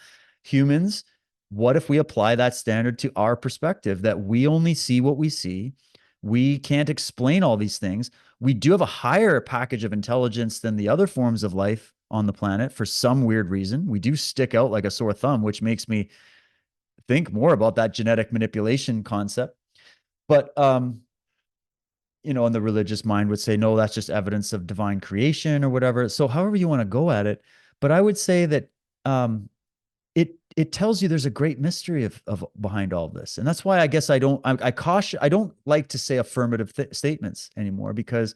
Humans, what if we apply that standard to our perspective, that we only see what we see? We can't explain all these things. We do have a higher package of intelligence than the other forms of life on the planet for some weird reason. We do stick out like a sore thumb, which makes me think more about that genetic manipulation concept. But and the religious mind would say, no, that's just evidence of divine creation or whatever. So however you want to go at it. But I would say that it tells you there's a great mystery of behind all of this. And that's why I guess I don't like to say affirmative statements anymore, because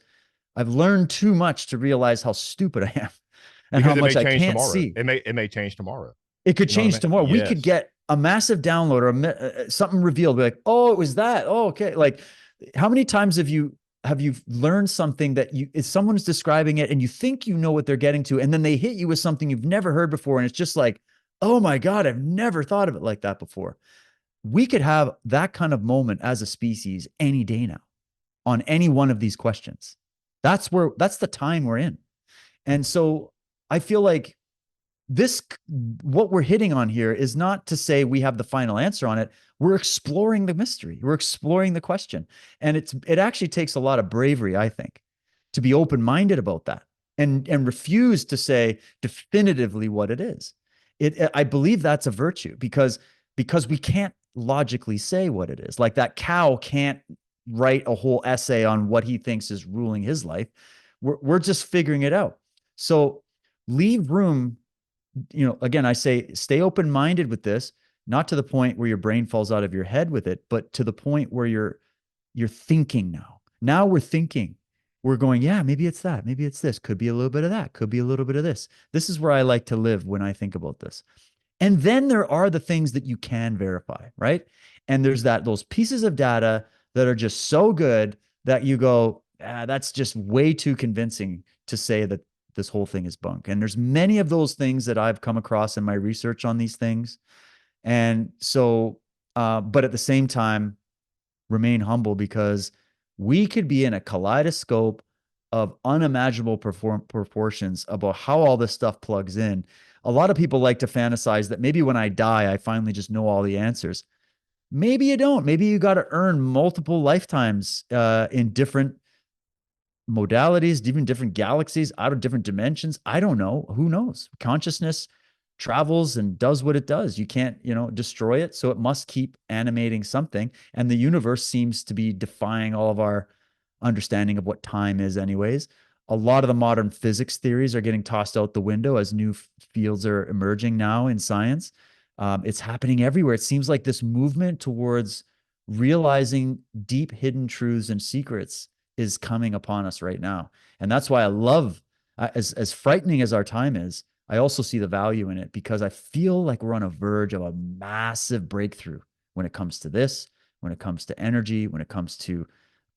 I've learned too much to realize how stupid I am and Because how it may much I change can't tomorrow. see. It may change tomorrow. It could You know what I change mean? tomorrow. We could Yes. get a massive download or something revealed. Be like, oh, it was that. Oh, okay. Like, how many times have you have you learned something that if someone's describing it and you think you know what they're getting to, and then they hit you with something you've never heard before, and it's just like, oh my God, I've never thought of it like that before. We could have that kind of moment as a species any day now on any one of these questions. That's the time we're in. And so I feel like what we're hitting on here is not to say we have the final answer on it. We're exploring the mystery. We're exploring the question. And it actually takes a lot of bravery, I think, to be open-minded about that and refuse to say definitively what it is. I believe that's a virtue because we can't logically say what it is. Like that cow can't write a whole essay on what he thinks is ruling his life. We're just figuring it out. So leave room, again, I say stay open-minded with this, not to the point where your brain falls out of your head with it, but to the point where you're thinking now. Now we're thinking. We're going, yeah, maybe it's that. Maybe it's this. Could be a little bit of that. Could be a little bit of this. This is where I like to live when I think about this. And then there are the things that you can verify, right? And there's those pieces of data that are just so good that you go, that's just way too convincing to say that this whole thing is bunk. And there's many of those things that I've come across in my research on these things. And so, but at the same time, remain humble because we could be in a kaleidoscope of unimaginable proportions about how all this stuff plugs in. A lot of people like to fantasize that maybe when I die, I finally just know all the answers. Maybe you don't. Maybe you got to earn multiple lifetimes in different modalities, even different galaxies, out of different dimensions. I don't know. Who knows? Consciousness travels and does what it does. You can't, destroy it. So it must keep animating something. And the universe seems to be defying all of our understanding of what time is, anyways. A lot of the modern physics theories are getting tossed out the window as new fields are emerging now in science. It's happening everywhere. It seems like this movement towards realizing deep hidden truths and secrets is coming upon us right now. And that's why I love, as frightening as our time is, I also see the value in it because I feel like we're on a verge of a massive breakthrough when it comes to this, when it comes to energy, when it comes to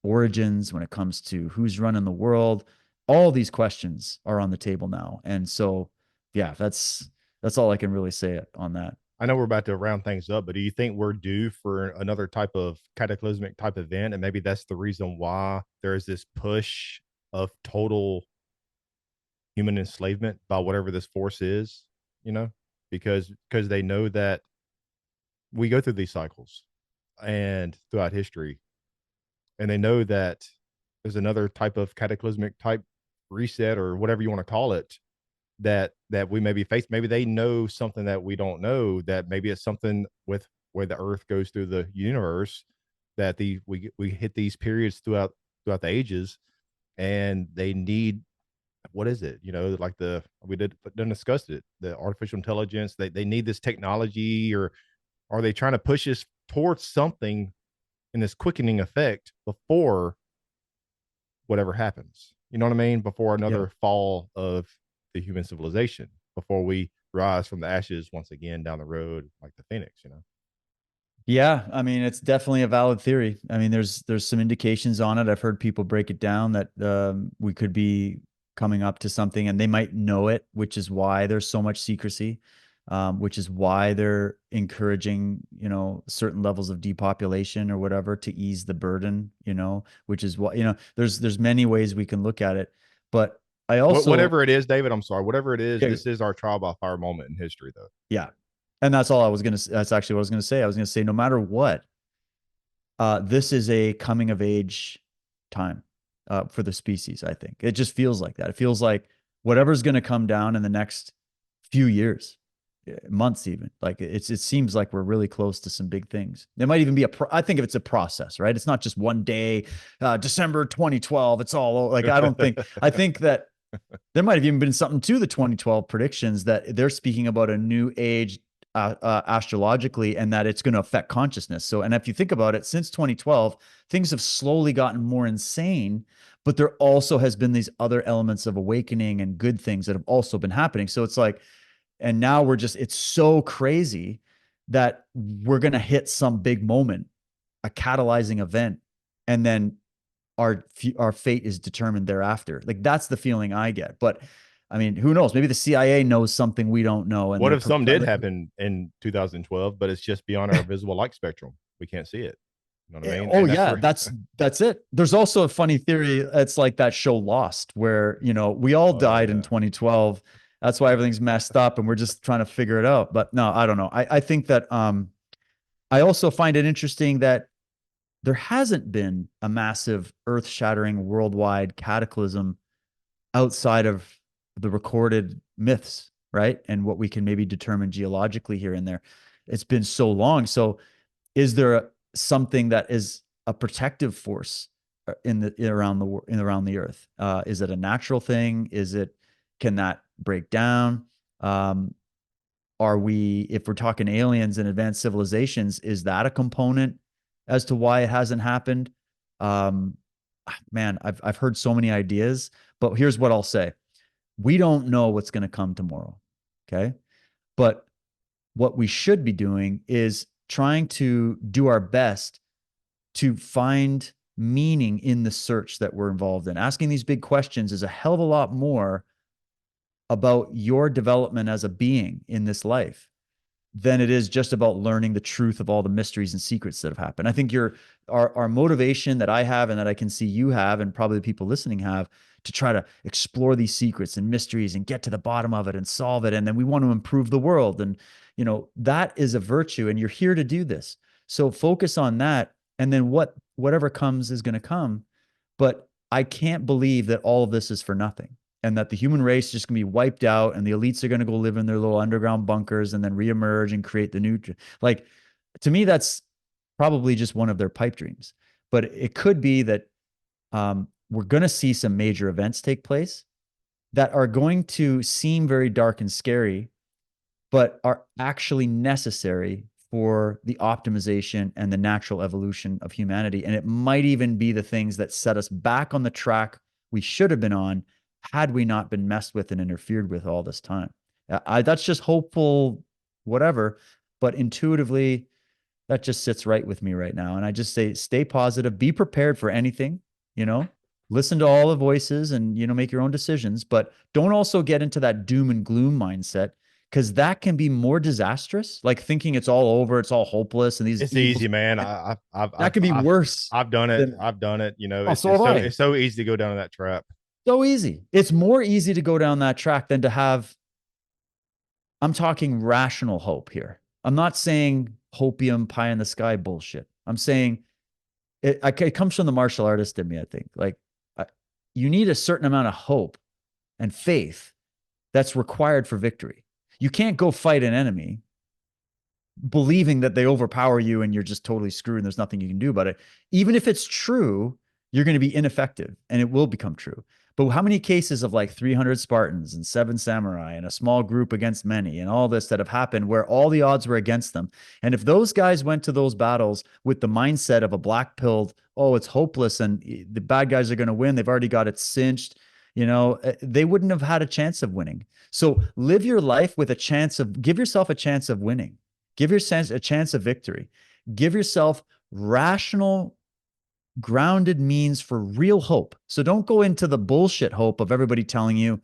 origins, when it comes to who's running the world. All these questions are on the table now. And so, yeah, that's all I can really say on that. I know we're about to round things up, but do you think we're due for another type of cataclysmic type event? And maybe that's the reason why there's this push of total human enslavement by whatever this force is, because they know that we go through these cycles and throughout history, and they know that there's another type of cataclysmic type reset or whatever you want to call it that we may be faced. Maybe they know something that we don't know, that maybe it's something with where the earth goes through the universe, that we hit these periods throughout the ages, and they need, what is it? Like we didn't discuss it, the artificial intelligence, they need this technology, or are they trying to push us towards something in this quickening effect before whatever happens? You know what I mean? Before another fall of the human civilization, before we rise from the ashes once again down the road like the phoenix. Yeah, I mean, it's definitely a valid theory. I mean, there's some indications on it. I've heard people break it down that we could be coming up to something, and they might know it, which is why there's so much secrecy, which is why they're encouraging, certain levels of depopulation or whatever to ease the burden, which is what, there's many ways we can look at it. But I also, whatever it is, David, I'm sorry, whatever it is, yeah, this is our trial by fire moment in history, though. yeah. And that's all I was going to, that's actually what I was going to say. I was going to say, no matter what, this is a coming of age time for the species. I think it just feels like that. It feels like whatever's going to come down in the next few years, months, even, like it seems like we're really close to some big things. There might even be I think if it's a process, right? It's not just one day, December 2012. It's all like, I think that there might have even been something to the 2012 predictions that they're speaking about a new age astrologically, and that it's going to affect consciousness. So, and if you think about it, since 2012, things have slowly gotten more insane, but there also has been these other elements of awakening and good things that have also been happening. So it's like, and now it's so crazy that we're going to hit some big moment, a catalyzing event, and then our fate is determined thereafter. Like that's the feeling I get. But I mean, who knows? Maybe the CIA knows something we don't know. And what if something did happen in 2012, but it's just beyond our visible light spectrum? We can't see it. You know what I mean? Oh And yeah, that's it. There's also a funny theory. It's like that show Lost, where we all died in 2012. That's why everything's messed up, and we're just trying to figure it out. But no, I don't know. I think that I also find it interesting that there hasn't been a massive earth-shattering worldwide cataclysm outside of the recorded myths, right? And what we can maybe determine geologically here and there. It's been so long. So is there something that is a protective force around the earth? Is it a natural thing? Can that break down? If we're talking aliens and advanced civilizations, is that a component as to why it hasn't happened? Man, I've heard so many ideas, but here's what I'll say. We don't know what's going to come tomorrow. Okay. But what we should be doing is trying to do our best to find meaning in the search that we're involved in. Asking these big questions is a hell of a lot more about your development as a being in this life than it is just about learning the truth of all the mysteries and secrets that have happened. I think our motivation that I have and that I can see you have, and probably the people listening have, to try to explore these secrets and mysteries and get to the bottom of it and solve it. And then we want to improve the world. And, that is a virtue, and you're here to do this. So focus on that. And then whatever comes is going to come. But I can't believe that all of this is for nothing, and that the human race is just going to be wiped out, and the elites are going to go live in their little underground bunkers and then reemerge and create the new. Like, to me, that's probably just one of their pipe dreams. But it could be that we're going to see some major events take place that are going to seem very dark and scary, but are actually necessary for the optimization and the natural evolution of humanity. And it might even be the things that set us back on the track we should have been on had we not been messed with and interfered with all this time. That's just hopeful, whatever. But intuitively, that just sits right with me right now. And I just say, stay positive, be prepared for anything, listen to all the voices and, make your own decisions, but don't also get into that doom and gloom mindset, because that can be more disastrous. Like thinking it's all over, it's all hopeless. And it's easy, man. That could be worse. I've done it. I've done it. It's so easy to go down that trap. So easy. It's more easy to go down that track than to have, I'm talking rational hope here. I'm not saying hopium pie in the sky bullshit. I'm saying it comes from the martial artist in me, I think. Like, you need a certain amount of hope and faith that's required for victory. You can't go fight an enemy believing that they overpower you and you're just totally screwed and there's nothing you can do about it. Even if it's true, you're going to be ineffective and it will become true. But how many cases of like 300 Spartans and 7 samurai and a small group against many and all this that have happened where all the odds were against them? And if those guys went to those battles with the mindset of a black-pilled, oh, it's hopeless and the bad guys are going to win, they've already got it cinched, they wouldn't have had a chance of winning. So live your life with give yourself a chance of winning. Give yourself a chance of victory. Give yourself rational, grounded means for real hope. So don't go into the bullshit hope of everybody telling you,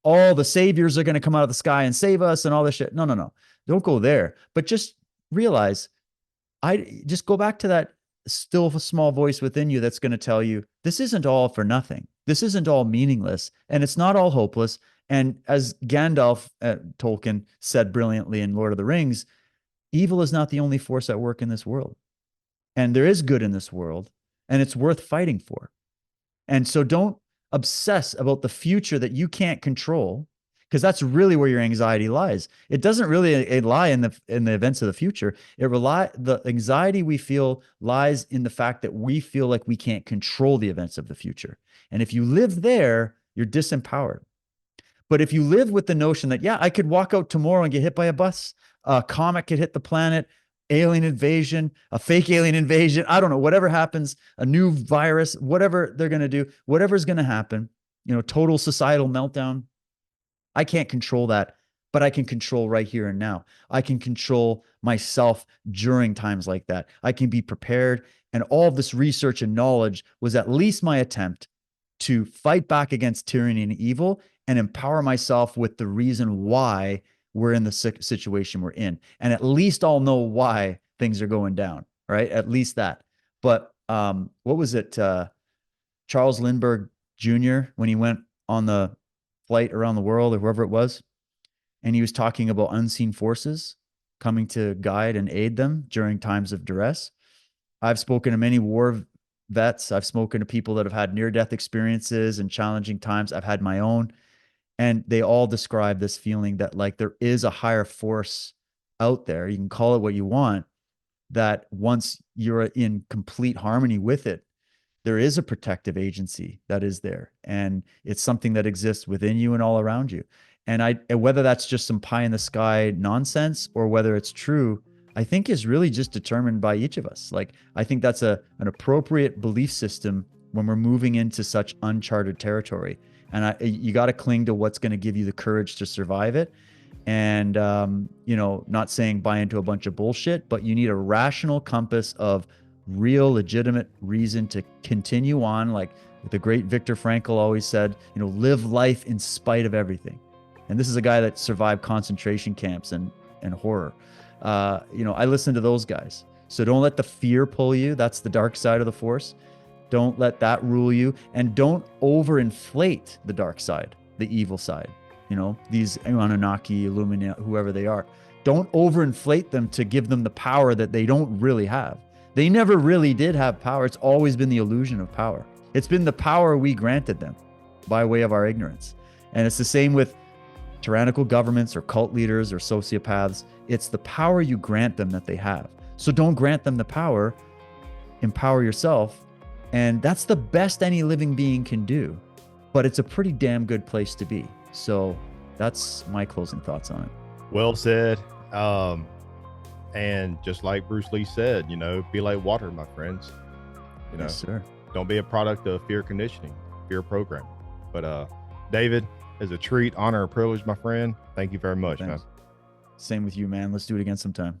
oh, the saviors are going to come out of the sky and save us and all this shit. No. Don't go there. But just realize, just go back to that still small voice within you that's going to tell you this isn't all for nothing. This isn't all meaningless, and it's not all hopeless. And as Gandalf, Tolkien, said brilliantly in Lord of the Rings, evil is not the only force at work in this world. And there is good in this world, and it's worth fighting for. And so don't obsess about the future that you can't control, because that's really where your anxiety lies. It doesn't really lie in the events of the future. The anxiety we feel lies in the fact that we feel like we can't control the events of the future. And if you live there, you're disempowered. But if you live with the notion that, yeah, I could walk out tomorrow and get hit by a bus, a comet could hit the planet, alien invasion, a fake alien invasion, I don't know, whatever happens, a new virus, whatever they're going to do, whatever's going to happen, total societal meltdown. I can't control that, but I can control right here and now. I can control myself during times like that. I can be prepared And all of this research and knowledge was at least my attempt to fight back against tyranny and evil and empower myself with the reason why we're in the situation we're in. And at least I'll know why things are going down, right? At least that. But what was it? Charles Lindbergh Jr., when he went on the flight around the world or wherever it was, and he was talking about unseen forces coming to guide and aid them during times of duress. I've spoken to many war vets. I've spoken to people that have had near-death experiences and challenging times. I've had my own, and they all describe this feeling that like there is a higher force out there. You can call it what you want, that once you're in complete harmony with it, there is a protective agency that is there, and it's something that exists within you and all around you. And whether that's just some pie in the sky nonsense or whether it's true, I think is really just determined by each of us. Like, I think that's an appropriate belief system when we're moving into such uncharted territory. And you got to cling to what's going to give you the courage to survive it. And, not saying buy into a bunch of bullshit, but you need a rational compass of real legitimate reason to continue on. Like the great Viktor Frankl always said, live life in spite of everything. And this is a guy that survived concentration camps and horror. I listen to those guys. So don't let the fear pull you. That's the dark side of the force. Don't let that rule you, and don't overinflate the dark side, the evil side. These Anunnaki, Illuminati, whoever they are, don't overinflate them to give them the power that they don't really have. They never really did have power. It's always been the illusion of power. It's been the power we granted them by way of our ignorance. And it's the same with tyrannical governments or cult leaders or sociopaths. It's the power you grant them that they have. So don't grant them the power, empower yourself. And that's the best any living being can do. But it's a pretty damn good place to be. So that's my closing thoughts on it. Well said. And just like Bruce Lee said, be like water, my friends. Yes, sir. Don't be a product of fear conditioning, fear programming. But David, as a treat, honor, and privilege, my friend. Thank you very much, man. Same with you, man. Let's do it again sometime.